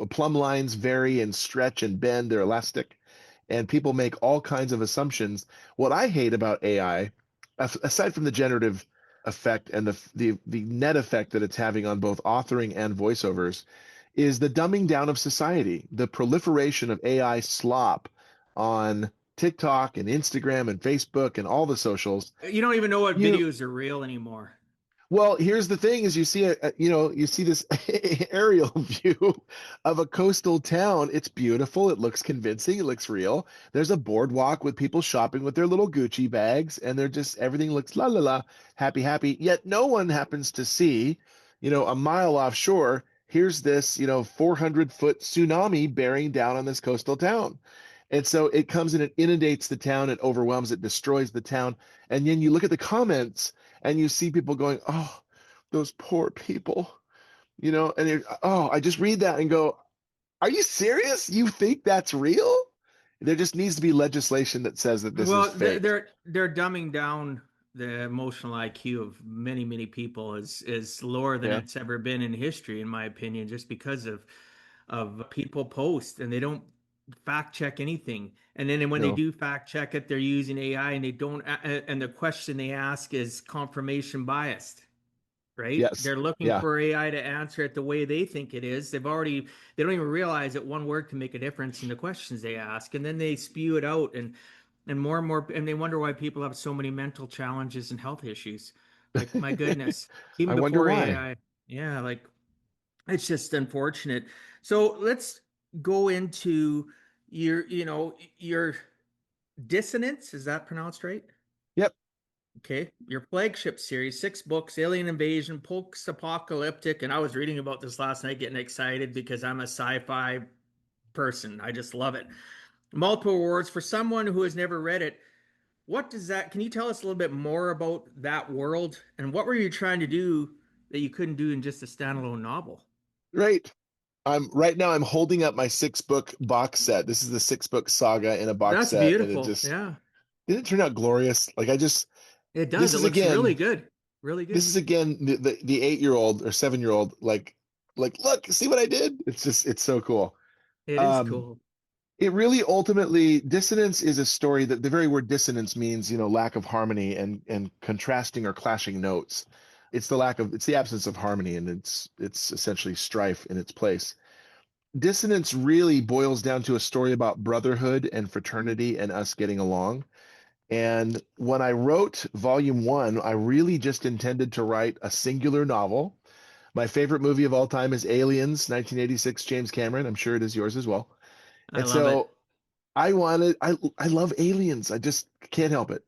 plumb lines vary and stretch and bend. They're elastic, and people make all kinds of assumptions. What I hate about AI, aside from the generative effect and the net effect that it's having on both authoring and voiceovers, is the dumbing down of society, the proliferation of AI slop on TikTok and Instagram and Facebook and all the socials. You don't even know what You videos are real anymore. Well, here's the thing: is you see this aerial view of a coastal town. It's beautiful. It looks convincing. It looks real. There's a boardwalk with people shopping with their little Gucci bags, and they're just everything looks la la la, happy, happy. Yet no one happens to see, a mile offshore. Here's this, 400-foot tsunami bearing down on this coastal town. And so it comes and it inundates the town, it overwhelms, it destroys the town. And then you look at the comments and you see people going, "Oh, those poor people," I just read that and go, "Are you serious? You think that's real?" There just needs to be legislation that says that this is Well, faked. they're dumbing down the emotional IQ of many people is lower than Yeah, it's ever been in history, in my opinion, just because of people post and they don't fact check anything. And then when they no, do fact check it, they're using AI, and they don't and the question they ask is confirmation biased, right? yes, They're looking yeah. for AI to answer it the way they think it is. They don't even realize that one word can make a difference in the questions they ask, and then they spew it out, and more, and they wonder why people have so many mental challenges and health issues. Like, my goodness, even I wonder before why. AI. Yeah, like, it's just unfortunate. So let's go into your dissonance. Is that pronounced right? Yep. Okay, your flagship series, 6 books, Alien Invasion, post-apocalyptic, and I was reading about this last night, getting excited because I'm a sci-fi person. I just love it. Multiple awards. For someone who has never read it, what does that? Can you tell us a little bit more about that world, and what were you trying to do that you couldn't do in just a standalone novel? Right. I'm holding up my 6-book box set. This is the 6-book saga in a box That's set, and it beautiful. just Yeah, didn't turn out glorious. Like it does. this It is looks really again, good. Really this good. is again the 8-year-old or 7-year-old like look, see what I did? It's so cool. It is Um, cool. it really ultimately dissonance is a story that the very word dissonance means, lack of harmony and contrasting or clashing notes. It's the absence of harmony, and it's essentially strife in its place. Dissonance really boils down to a story about brotherhood and fraternity and us getting along. And when I wrote volume one, I really just intended to write a singular novel. My favorite movie of all time is Aliens, 1986, James Cameron. I'm sure it is yours as well. I And love so it. I love aliens. I just can't help it.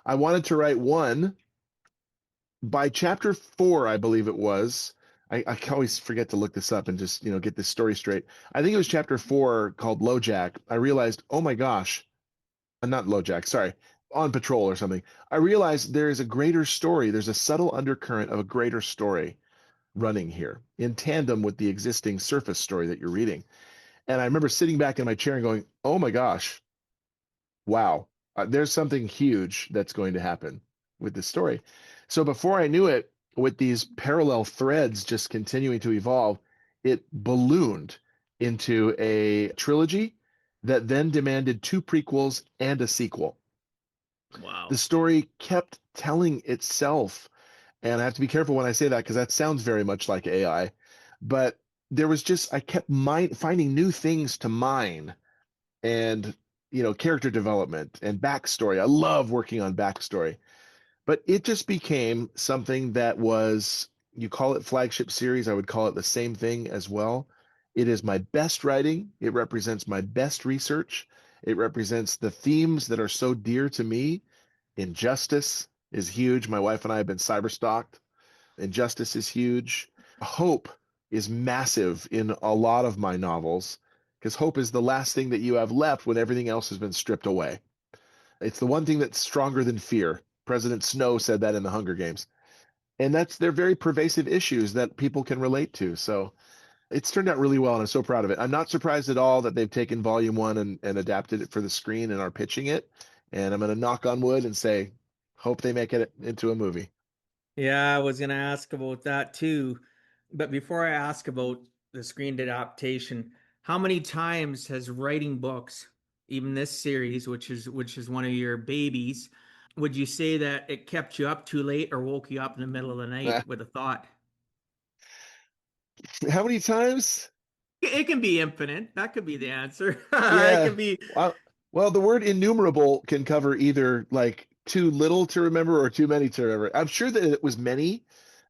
I wanted to write one by chapter 4, I believe it was. I always forget to look this up and just, get this story straight. I think it was chapter 4 called LoJack. I realized, oh my gosh, not LoJack, sorry, On Patrol or something. I realized there is a greater story. There's a subtle undercurrent of a greater story running here in tandem with the existing surface story that you're reading. And I remember sitting back in my chair and going, oh my gosh, wow, there's something huge that's going to happen with this story. So before I knew it, with these parallel threads just continuing to evolve, it ballooned into a trilogy that then demanded 2 prequels and a sequel. The Wow. story kept telling itself, and I have to be careful when I say that because that sounds very much like AI. But I kept finding new things to mine, and character development and backstory. I love working on backstory, but it just became something that was, you call it flagship series, I would call it the same thing as well. It is my best writing. It represents my best research. It represents the themes that are so dear to me. Injustice is huge. My wife and I have been cyber stalked. Injustice is huge. Hope is massive in a lot of my novels because hope is the last thing that you have left when everything else has been stripped away. It's the one thing that's stronger than fear. President Snow said that in the Hunger Games. And they're very pervasive issues that people can relate to. So it's turned out really well, and I'm so proud of it. I'm not surprised at all that they've taken volume one and adapted it for the screen and are pitching it. And I'm going to knock on wood and say, hope they make it into a movie. Yeah, I was going to ask about that too. But before I ask about the screen adaptation, how many times has writing books, even this series, which is one of your babies, would you say that it kept you up too late or woke you up in the middle of the night with a thought? How many times? It can be infinite. That could be the answer. It Yeah. can be. Well, the word innumerable can cover either like too little to remember or too many to remember. I'm sure that it was many.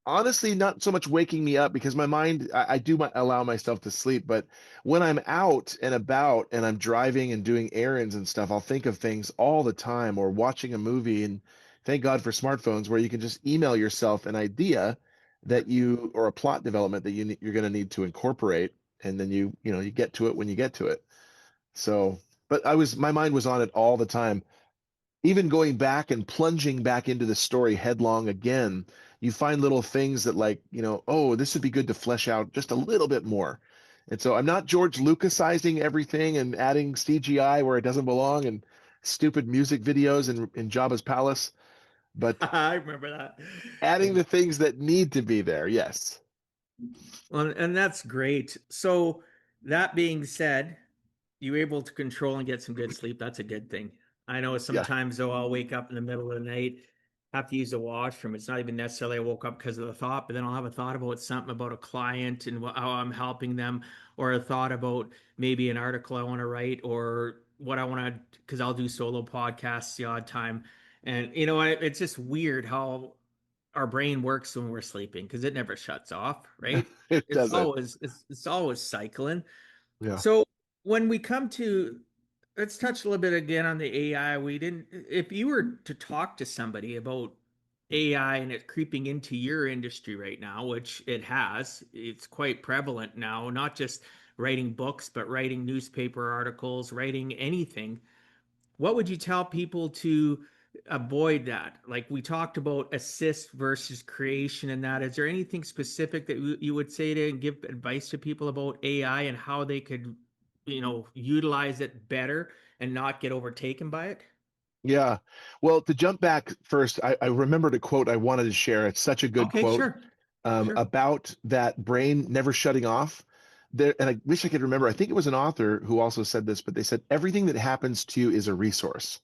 Honestly, not so much waking me up because my mind, I do allow myself to sleep. But when I'm out and about and I'm driving and doing errands and stuff, I'll think of things all the time or watching a movie. And thank God for smartphones where you can just email yourself an idea or a plot development that you're going to need to incorporate. And then you get to it when you get to it. So, but my mind was on it all the time. Even going back and plunging back into the story headlong again, you find little things that oh, this would be good to flesh out just a little bit more. And so I'm not George Lucasizing everything and adding CGI where it doesn't belong and stupid music videos in Jabba's palace, but I remember that. adding the things that need to be there. Yes. Well, and that's great. So, that being said, you were able to control and get some good sleep. That's a good thing. I know Yeah. sometimes though I'll wake up in the middle of the night, have to use the washroom. It's not even necessarily I woke up because of the thought, but then I'll have a thought about something about a client and how I'm helping them, or a thought about maybe an article I want to write or what I want to, because I'll do solo podcasts the odd time. And it's just weird how our brain works when we're sleeping because it never shuts off, right? It It's doesn't. always it's always cycling. Yeah. So when we come to, let's touch a little bit again on the AI. We didn't, if you were to talk to somebody about AI and it creeping into your industry right now, which it has, it's quite prevalent now, not just writing books, but writing newspaper articles, writing anything. What would you tell people to avoid that? Like we talked about assist versus creation and that. Is there anything specific that you would say to give advice to people about AI and how they could, utilize it better and not get overtaken by it? Yeah. Well, to jump back first, I remembered a quote I wanted to share. It's such a good Okay, quote sure. Sure. about that brain never shutting off. There, and I wish I could remember. I think it was an author who also said this, but they said everything that happens to you is a resource.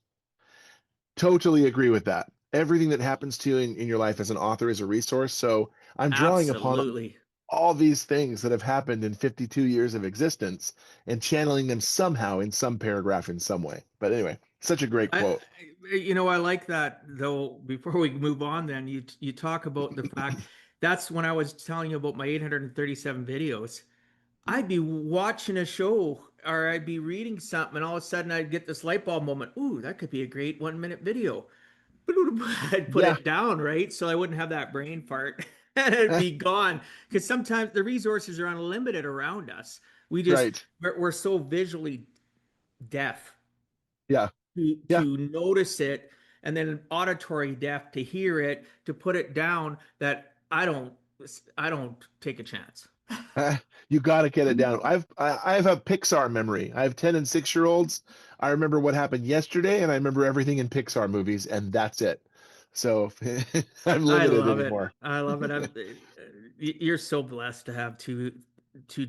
Totally agree with that. Everything that happens to you in your life as an author is a resource. So I'm drawing upon Absolutely. all these things that have happened in 52 years of existence and channeling them somehow in some paragraph in some way. But anyway, such a great I, quote. I like that though. Before we move on, then you talk about the fact that's when I was telling you about my 837 videos. I'd be watching a show or I'd be reading something, and all of a sudden I'd get this light bulb moment. Ooh, that could be a great 1 minute video. I'd put Yeah, it down, right? So I wouldn't have that brain fart and it'd be gone. Because sometimes the resources are unlimited around us. right. We're so visually deaf Yeah, yeah. to notice it, and then auditory deaf to hear it, to put it down, that I don't take a chance. You got to get it down. I have a Pixar memory. I have 10 and 6 year olds. I remember what happened yesterday, and I remember everything in Pixar movies, and that's it. So I'm I limited love it. anymore. I love it. You're so blessed to have two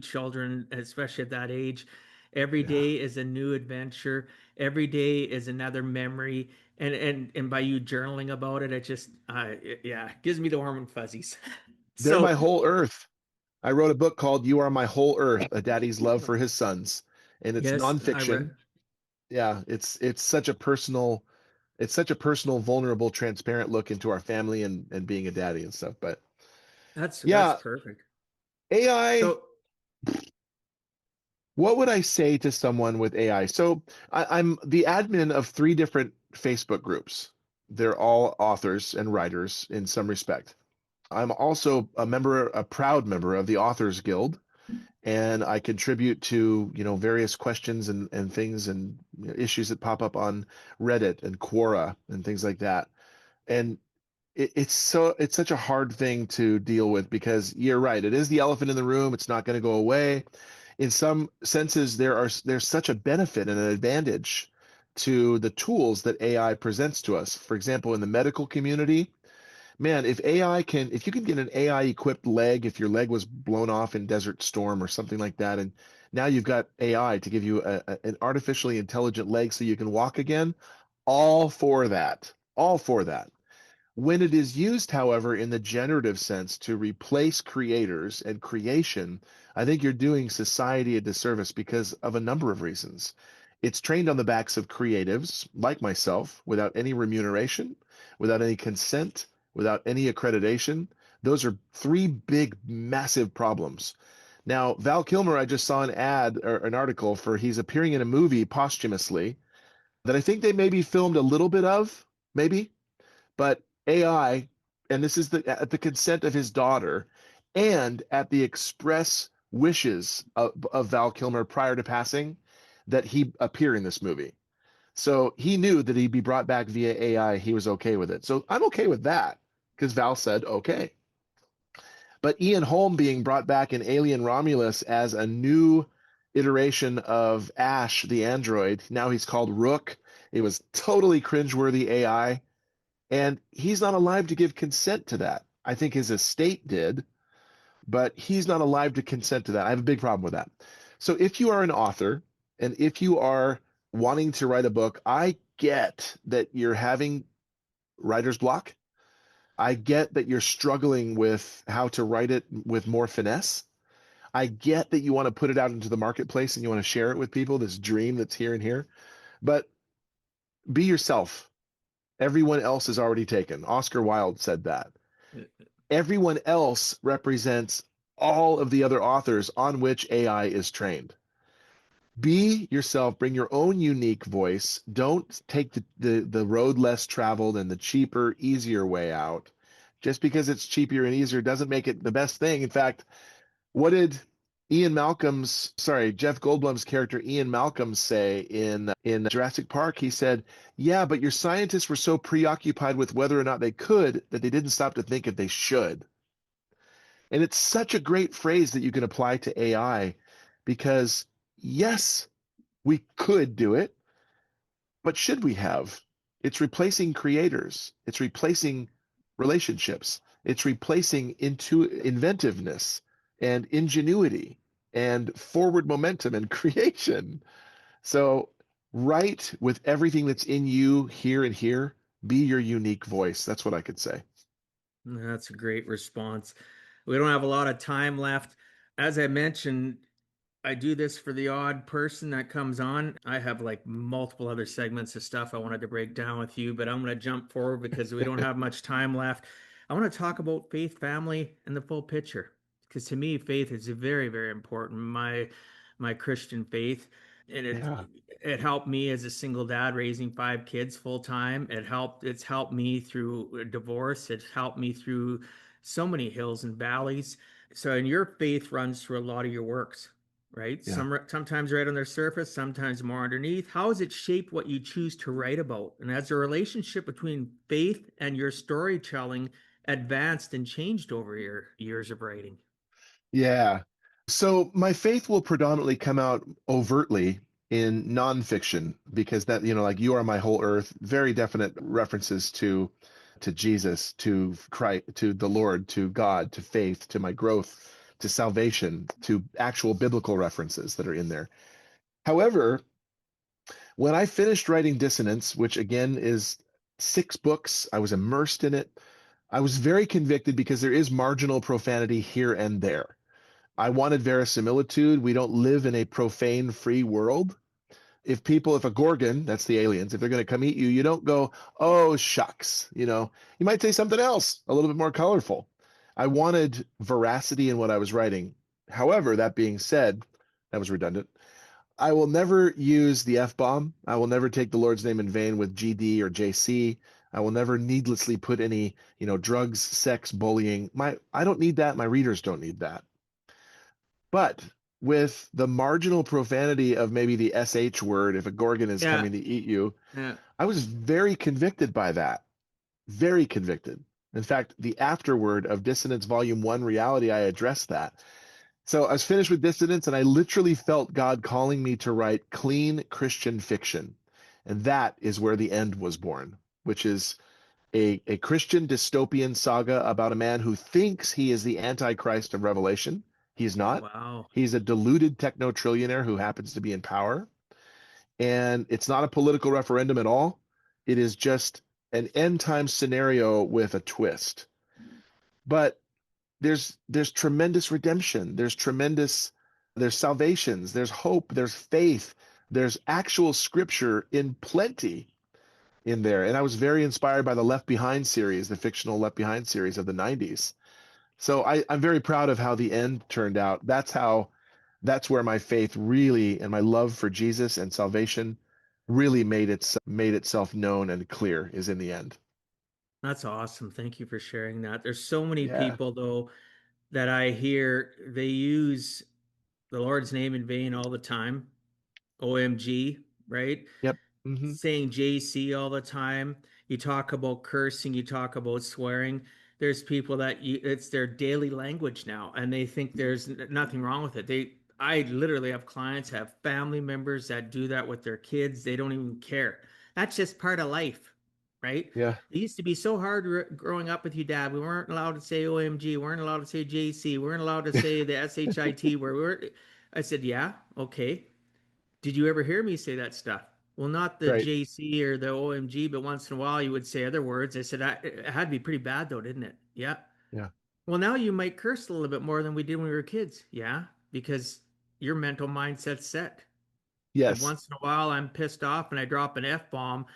children, especially at that age. Every Yeah. day is a new adventure. Every day is another memory. And by you journaling about it, it just yeah, gives me the warm and fuzzies. They're my So whole earth. I wrote a book called You Are My Whole Earth, A Daddy's Love for His Sons. And it's yes, I nonfiction. read. Yeah, it's such a personal, vulnerable, transparent look into our family and being a daddy and stuff. But That's yeah, perfect. AI, So what would I say to someone with AI? So I'm the admin of 3 different Facebook groups. They're all authors and writers in some respect. I'm also a proud member of the Authors Guild, and I contribute to, various questions and things and issues that pop up on Reddit and Quora and things like that. And it's such a hard thing to deal with because you're right. It is the elephant in the room. It's not going to go away. In some senses, there's such a benefit and an advantage to the tools that AI presents to us. For example, in the medical community, man, if you can get an AI equipped leg, if your leg was blown off in Desert Storm or something like that, and now you've got AI to give you an artificially intelligent leg so you can walk again, all for that. All for that. When it is used, however, in the generative sense to replace creators and creation, I think you're doing society a disservice because of a number of reasons. It's trained on the backs of creatives like myself without any remuneration, without any consent, without any accreditation. Those are 3 big, massive problems. Now, Val Kilmer, I just saw an ad or an article for he's appearing in a movie posthumously that I think they maybe filmed a little bit of, maybe. But AI, and this is at the consent of his daughter, and at the express wishes of Val Kilmer prior to passing, that he appear in this movie. So he knew that he'd be brought back via AI. He was okay with it. So I'm okay with that because Val said okay. But Ian Holm being brought back in Alien Romulus as a new iteration of Ash, the android. Now he's called Rook. It was totally cringeworthy AI. And he's not alive to give consent to that. I think his estate did, but he's not alive to consent to that. I have a big problem with that. So if you are an author and if you are wanting to write a book, I get that you're having writer's block. I get that you're struggling with how to write it with more finesse. I get that you want to put it out into the marketplace and you want to share it with people, this dream that's here and here. But be yourself. Everyone else is already taken. Oscar Wilde said that. Everyone else represents all of the other authors on which AI is trained. Be yourself, bring your own unique voice. Don't take the road less traveled and the cheaper, easier way out. Just because it's cheaper and easier doesn't make it the best thing. In fact, what did Jeff Goldblum's character Ian Malcolm say in Jurassic Park, he said, "Yeah, but your scientists were so preoccupied with whether or not they could that they didn't stop to think if they should." And it's such a great phrase that you can apply to AI because yes, we could do it, but should we have? It's replacing creators. It's replacing relationships. It's replacing into inventiveness and ingenuity and forward momentum and creation. So write with everything that's in you here and here. Be your unique voice. That's what I could say. That's a great response. We don't have a lot of time left. As I mentioned, I do this for the odd person that comes on. I have like multiple other segments of stuff I wanted to break down with you, but I'm going to jump forward because we don't have much time left. I want to talk about faith, family, and the full picture. Because to me, faith is very, very important. My Christian faith, and Yeah. it helped me as a single dad raising 5 kids full time. It's helped me through a divorce. It's helped me through so many hills and valleys. So, and your faith runs through a lot of your works, right? Yeah. Sometimes right on their surface, sometimes more underneath. How has it shaped what you choose to write about? And has the relationship between faith and your storytelling advanced and changed over your years of writing? Yeah. So my faith will predominantly come out overtly in nonfiction because that, like you are my whole earth, very definite references to Jesus, to Christ, to the Lord, to God, to faith, to my growth, to salvation, to actual biblical references that are in there. However, when I finished writing Dissonance, which again is 6 books, I was immersed in it. I was very convicted because there is marginal profanity here and there. I wanted verisimilitude. We don't live in a profane free world. If a Gorgon, that's the aliens, if they're going to come eat you, you don't go, "Oh, shucks." You might say something else, a little bit more colorful. I wanted veracity in what I was writing. However, that being said, that was redundant. I will never use the F bomb. I will never take the Lord's name in vain with GD or JC. I will never needlessly put any, drugs, sex, bullying. I don't need that. My readers don't need that. But with the marginal profanity of maybe the SH word, if a Gorgon is Yeah, coming to eat you, yeah. I was very convicted by that. Very convicted. In fact, the afterword of Dissonance Volume 1 Reality, I addressed that. So I was finished with Dissonance, and I literally felt God calling me to write clean Christian fiction. And that is where the end was born, which is a Christian dystopian saga about a man who thinks he is the Antichrist of Revelation. He's not. Wow. He's a deluded techno trillionaire who happens to be in power. And it's not a political referendum at all. It is just an end time scenario with a twist. But there's tremendous redemption. There's salvations, there's hope, there's faith, there's actual scripture in plenty in there. And I was very inspired by the Left Behind series, the fictional Left Behind series of the 90s. So I'm very proud of how the end turned out. That's where my faith really and my love for Jesus and salvation really made itself known and clear is in the end. That's awesome. Thank you for sharing that. There's so many Yeah. people, though, that I hear they use the Lord's name in vain all the time. OMG, right? Yep. Hmm. Saying JC all the time. You talk about cursing, you talk about swearing. There's people it's their daily language now, and they think there's nothing wrong with it. I literally have clients, have family members that do that with their kids. They don't even care. That's just part of life, right? Yeah. It used to be so hard growing up with you, Dad. We weren't allowed to say OMG. We weren't allowed to say JC. We weren't allowed to say the SHIT where we were. I said, yeah, okay. Did you ever hear me say that stuff? Well, not the Right. JC or the OMG, but once in a while you would say other words. I said, it had to be pretty bad though, didn't it? Yeah. Yeah. Well, now you might curse a little bit more than we did when we were kids. Yeah. Because your mental mindset's set. If Yes. once in a while I'm pissed off and I drop an F bomb,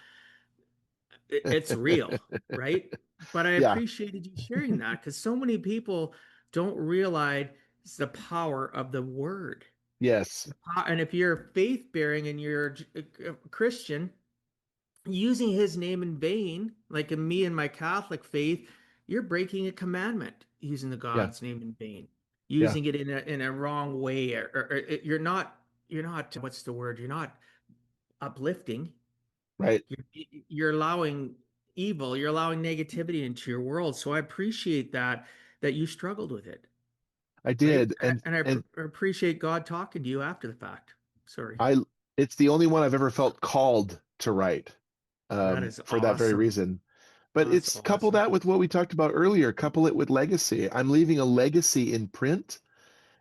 it's real, right? But I Yeah. appreciated you sharing that because so many people don't realize the power of the word. Yes. And if you're faith bearing and you're a Christian, using his name in vain, like in me and my Catholic faith, you're breaking a commandment using the Yeah. God's name in vain. Yeah. using it in a wrong way, or you're not what's the word? You're not uplifting. Right. You're allowing evil, you're allowing negativity into your world. So I appreciate that you struggled with it, I right? did. And I And appreciate God talking to you after the fact. Sorry. I it's the only one I've ever felt called to write, That is for that very awesome. reason. But That's it's couple awesome. that with what we talked about earlier, couple it with legacy. I'm leaving a legacy in print.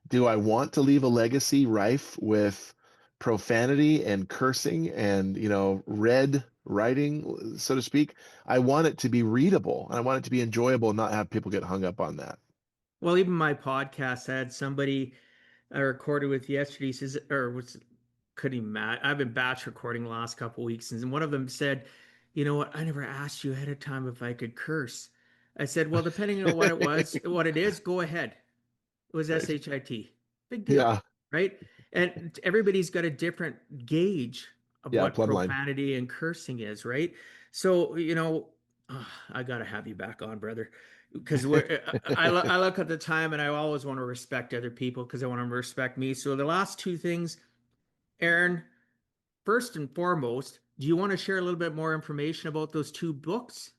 Do I want to leave a legacy rife with profanity and cursing and, red writing, so to speak? I want it to be readable and I want it to be enjoyable and not have people get hung up on that. Well, even my podcast, I had somebody I recorded with yesterday, says, or was couldn't even match. I've been batch recording the last couple of weeks, and one of them said, "You know what? I never asked you ahead of time if I could curse." I said, "Well, depending on what it was, what it is, go ahead." It was Right. SHIT. Big deal, Yeah. right? And everybody's got a different gauge of Yeah. what Plumb line. profanity and cursing is, right? So, I got to have you back on, brother, because I look at the time and I always want to respect other people because I want to respect me. So the last two things, Aaron, first and foremost, do you want to share a little bit more information about those two books?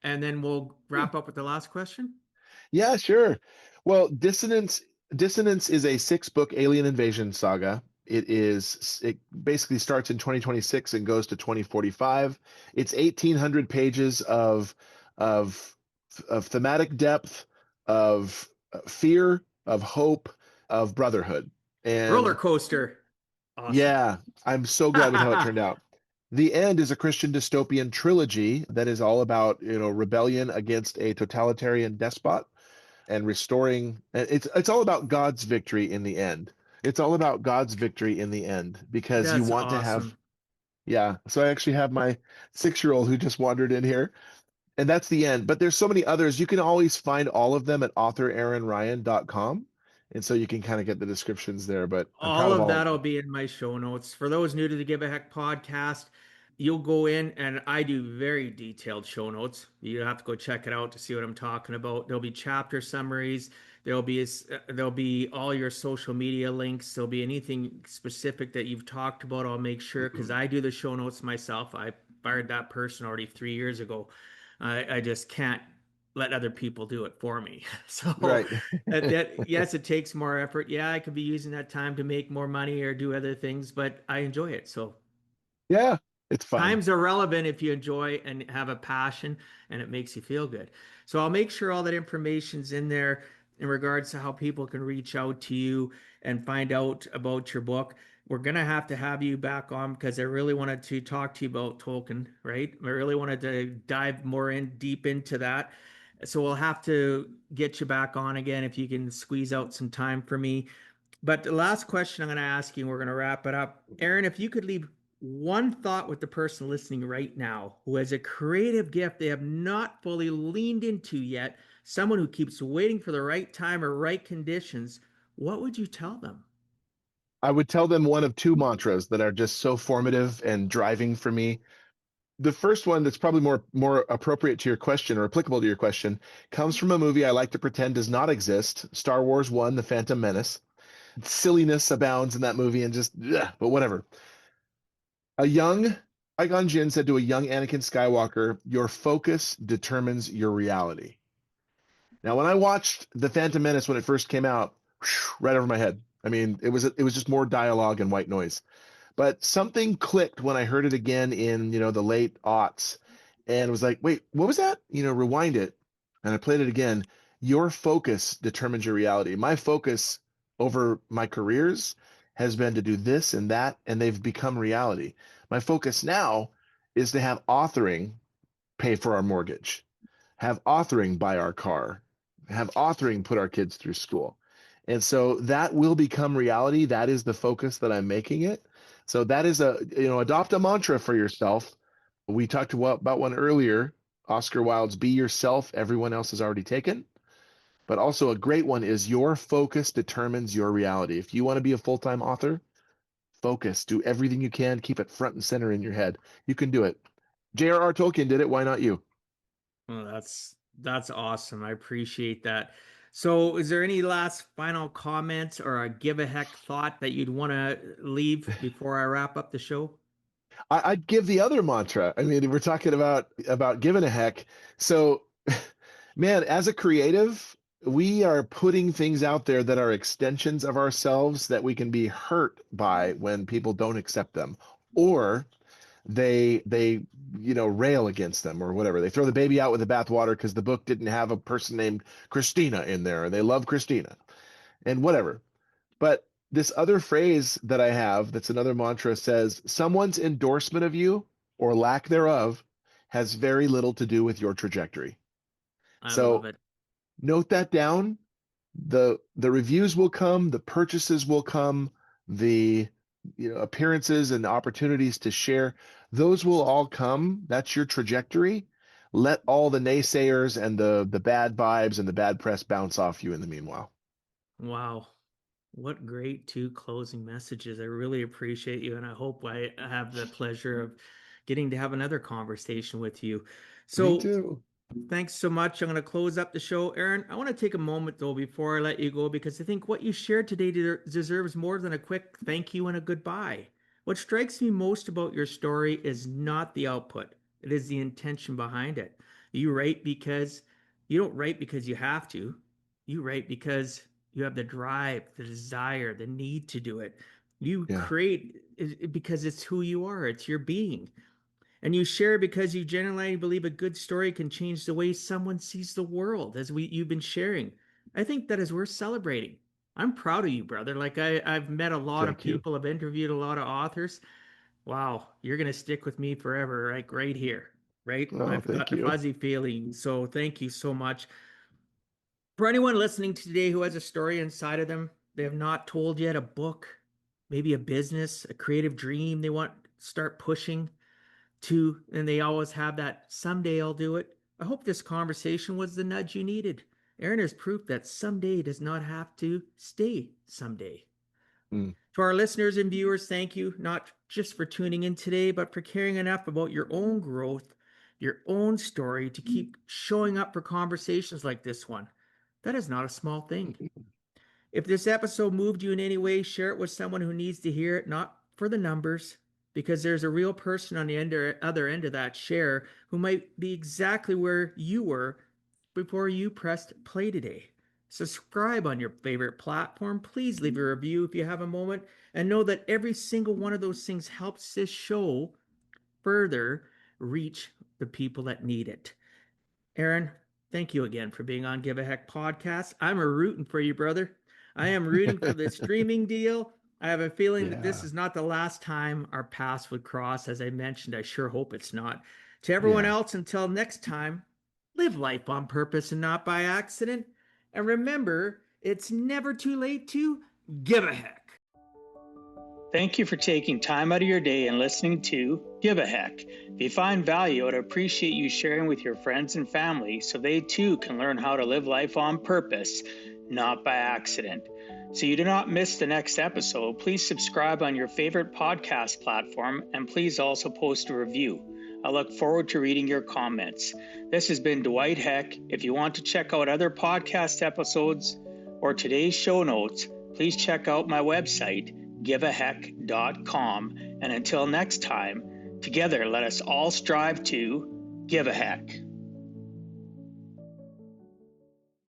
And then we'll wrap up with the last question. Yeah, sure. Well, Dissonance is a six-book alien invasion saga. It basically starts in 2026 and goes to 2045. It's 1,800 pages of of thematic depth, of fear, of hope, of brotherhood. Roller And coaster. Awesome. yeah, I'm so glad with how it turned out. The End is a Christian dystopian trilogy that is all about, rebellion against a totalitarian despot and restoring. It's all about God's victory in the end. It's all about God's victory in the end because you That's want to have. awesome. Yeah, so I actually have my 6-year-old who just wandered in here, and that's the end. But there's so many others. You can always find all of them at authoraaronryan.com, and so you can kind of get the descriptions there. But I'm proud All of of all of that'll them. be in my show notes. For those new to the Give a Heck podcast, you'll go in and I do very detailed show notes. You have to go check it out to see what I'm talking about. There'll be chapter summaries. There'll be all your social media links. There'll be anything specific that you've talked about. I'll make sure because I do the show notes myself. I fired that person already 3 years ago. I just can't let other people do it for me. So Right. yes, it takes more effort. Yeah, I could be using that time to make more money or do other things, but I enjoy it. So Yeah, it's fun. time's irrelevant if you enjoy and have a passion and it makes you feel good. So I'll make sure all that information's in there in regards to how people can reach out to you and find out about your book. We're gonna have to have you back on because I really wanted to talk to you about Tolkien, right? I really wanted to dive more in deep into that. So we'll have to get you back on again if you can squeeze out some time for me. But the last question I'm going to ask you, and we're going to wrap it up. Aaron, if you could leave one thought with the person listening right now who has a creative gift they have not fully leaned into yet, someone who keeps waiting for the right time or right conditions, what would you tell them? I would tell them one of two mantras that are just so formative and driving for me. The first one that's probably more appropriate to your question or applicable to your question comes from a movie I like to pretend does not exist, Star Wars 1, The Phantom Menace. Silliness abounds in that movie and just, ugh, but whatever. A young Qui-Gon Jinn said to a young Anakin Skywalker, "Your focus determines your reality." Now, when I watched The Phantom Menace when it first came out, right over my head. I mean, it was just more dialogue and white noise. But something clicked when I heard it again in, the late aughts and was like, wait, what was that? Rewind it. And I played it again. Your focus determines your reality. My focus over my careers has been to do this and that, and they've become reality. My focus now is to have authoring pay for our mortgage, have authoring buy our car, have authoring put our kids through school. And so that will become reality. That is the focus that I'm making it. So that is adopt a mantra for yourself. We talked about one earlier, Oscar Wilde's Be Yourself, Everyone Else is Already Taken. But also a great one is your focus determines your reality. If you want to be a full-time author, focus, do everything you can, keep it front and center in your head. You can do it. J.R.R. Tolkien did it. Why not you? Well, that's awesome. I appreciate that. So, is there any last final comments or a give a heck thought that you'd want to leave before I wrap up the show? I'd give the other mantra. I mean, we're talking about giving a heck. So, man, as a creative, we are putting things out there that are extensions of ourselves that we can be hurt by when people don't accept them, or they rail against them or whatever. They throw the baby out with the bathwater because the book didn't have a person named Christina in there, and they love Christina and whatever. But this other phrase that I have, that's another mantra, says someone's endorsement of you or lack thereof has very little to do with your trajectory. I love So it. note that down. The reviews will come, the purchases will come, the appearances and opportunities to share, those will all come. That's your trajectory. Let all the naysayers and the bad vibes and the bad press bounce off you in the meanwhile. Wow. What great two closing messages. I really appreciate you, and I hope I have the pleasure of getting to have another conversation with you. Me So, too. thanks so much. I'm going to close up the show. Aaron, I want to take a moment, though, before I let you go, because I think what you shared today deserves more than a quick thank you and a goodbye. What strikes me most about your story is not the output, it is the intention behind it. You write because you don't write because you have to, you write because you have the drive, the desire, the need to do it. You Yeah. create because it's who you are, it's your being. And you share because you genuinely believe a good story can change the way someone sees the world, as you've been sharing. I think that is worth celebrating. I'm proud of you, brother. Like I've met a lot of Thank you. people, I've interviewed a lot of authors. Wow, you're gonna stick with me forever, like right here, right? Oh, I've thank got a you. fuzzy feeling. So thank you so much. For anyone listening today who has a story inside of them, they have not told yet, a book, maybe a business, a creative dream they want to start pushing to, and they always have that someday I'll do it. I hope this conversation was the nudge you needed. Aaron is proof that someday does not have to stay someday. Mm. To our listeners and viewers, thank you, not just for tuning in today, but for caring enough about your own growth, your own story to keep showing up for conversations like this one. That is not a small thing. If this episode moved you in any way, share it with someone who needs to hear it, not for the numbers, because there's a real person on the other end of that share who might be exactly where you were before you pressed play today. Subscribe on your favorite platform. Please leave a review if you have a moment, and know that every single one of those things helps this show further reach the people that need it. Aaron, thank you again for being on Give a Heck podcast. I'm rooting for you, brother. I am rooting for the streaming deal. I have a feeling that this Yeah. is not the last time our paths would cross. As I mentioned, I sure hope it's not. To everyone Yeah. else, until next time, live life on purpose and not by accident. And remember, it's never too late to give a heck. Thank you for taking time out of your day and listening to Give a Heck. If you find value, I'd appreciate you sharing with your friends and family so they too can learn how to live life on purpose, not by accident. So you do not miss the next episode, please subscribe on your favorite podcast platform, and please also post a review. I look forward to reading your comments. This has been Dwight Heck. If you want to check out other podcast episodes or today's show notes, please check out my website, giveaheck.com. And until next time, together let us all strive to give a heck.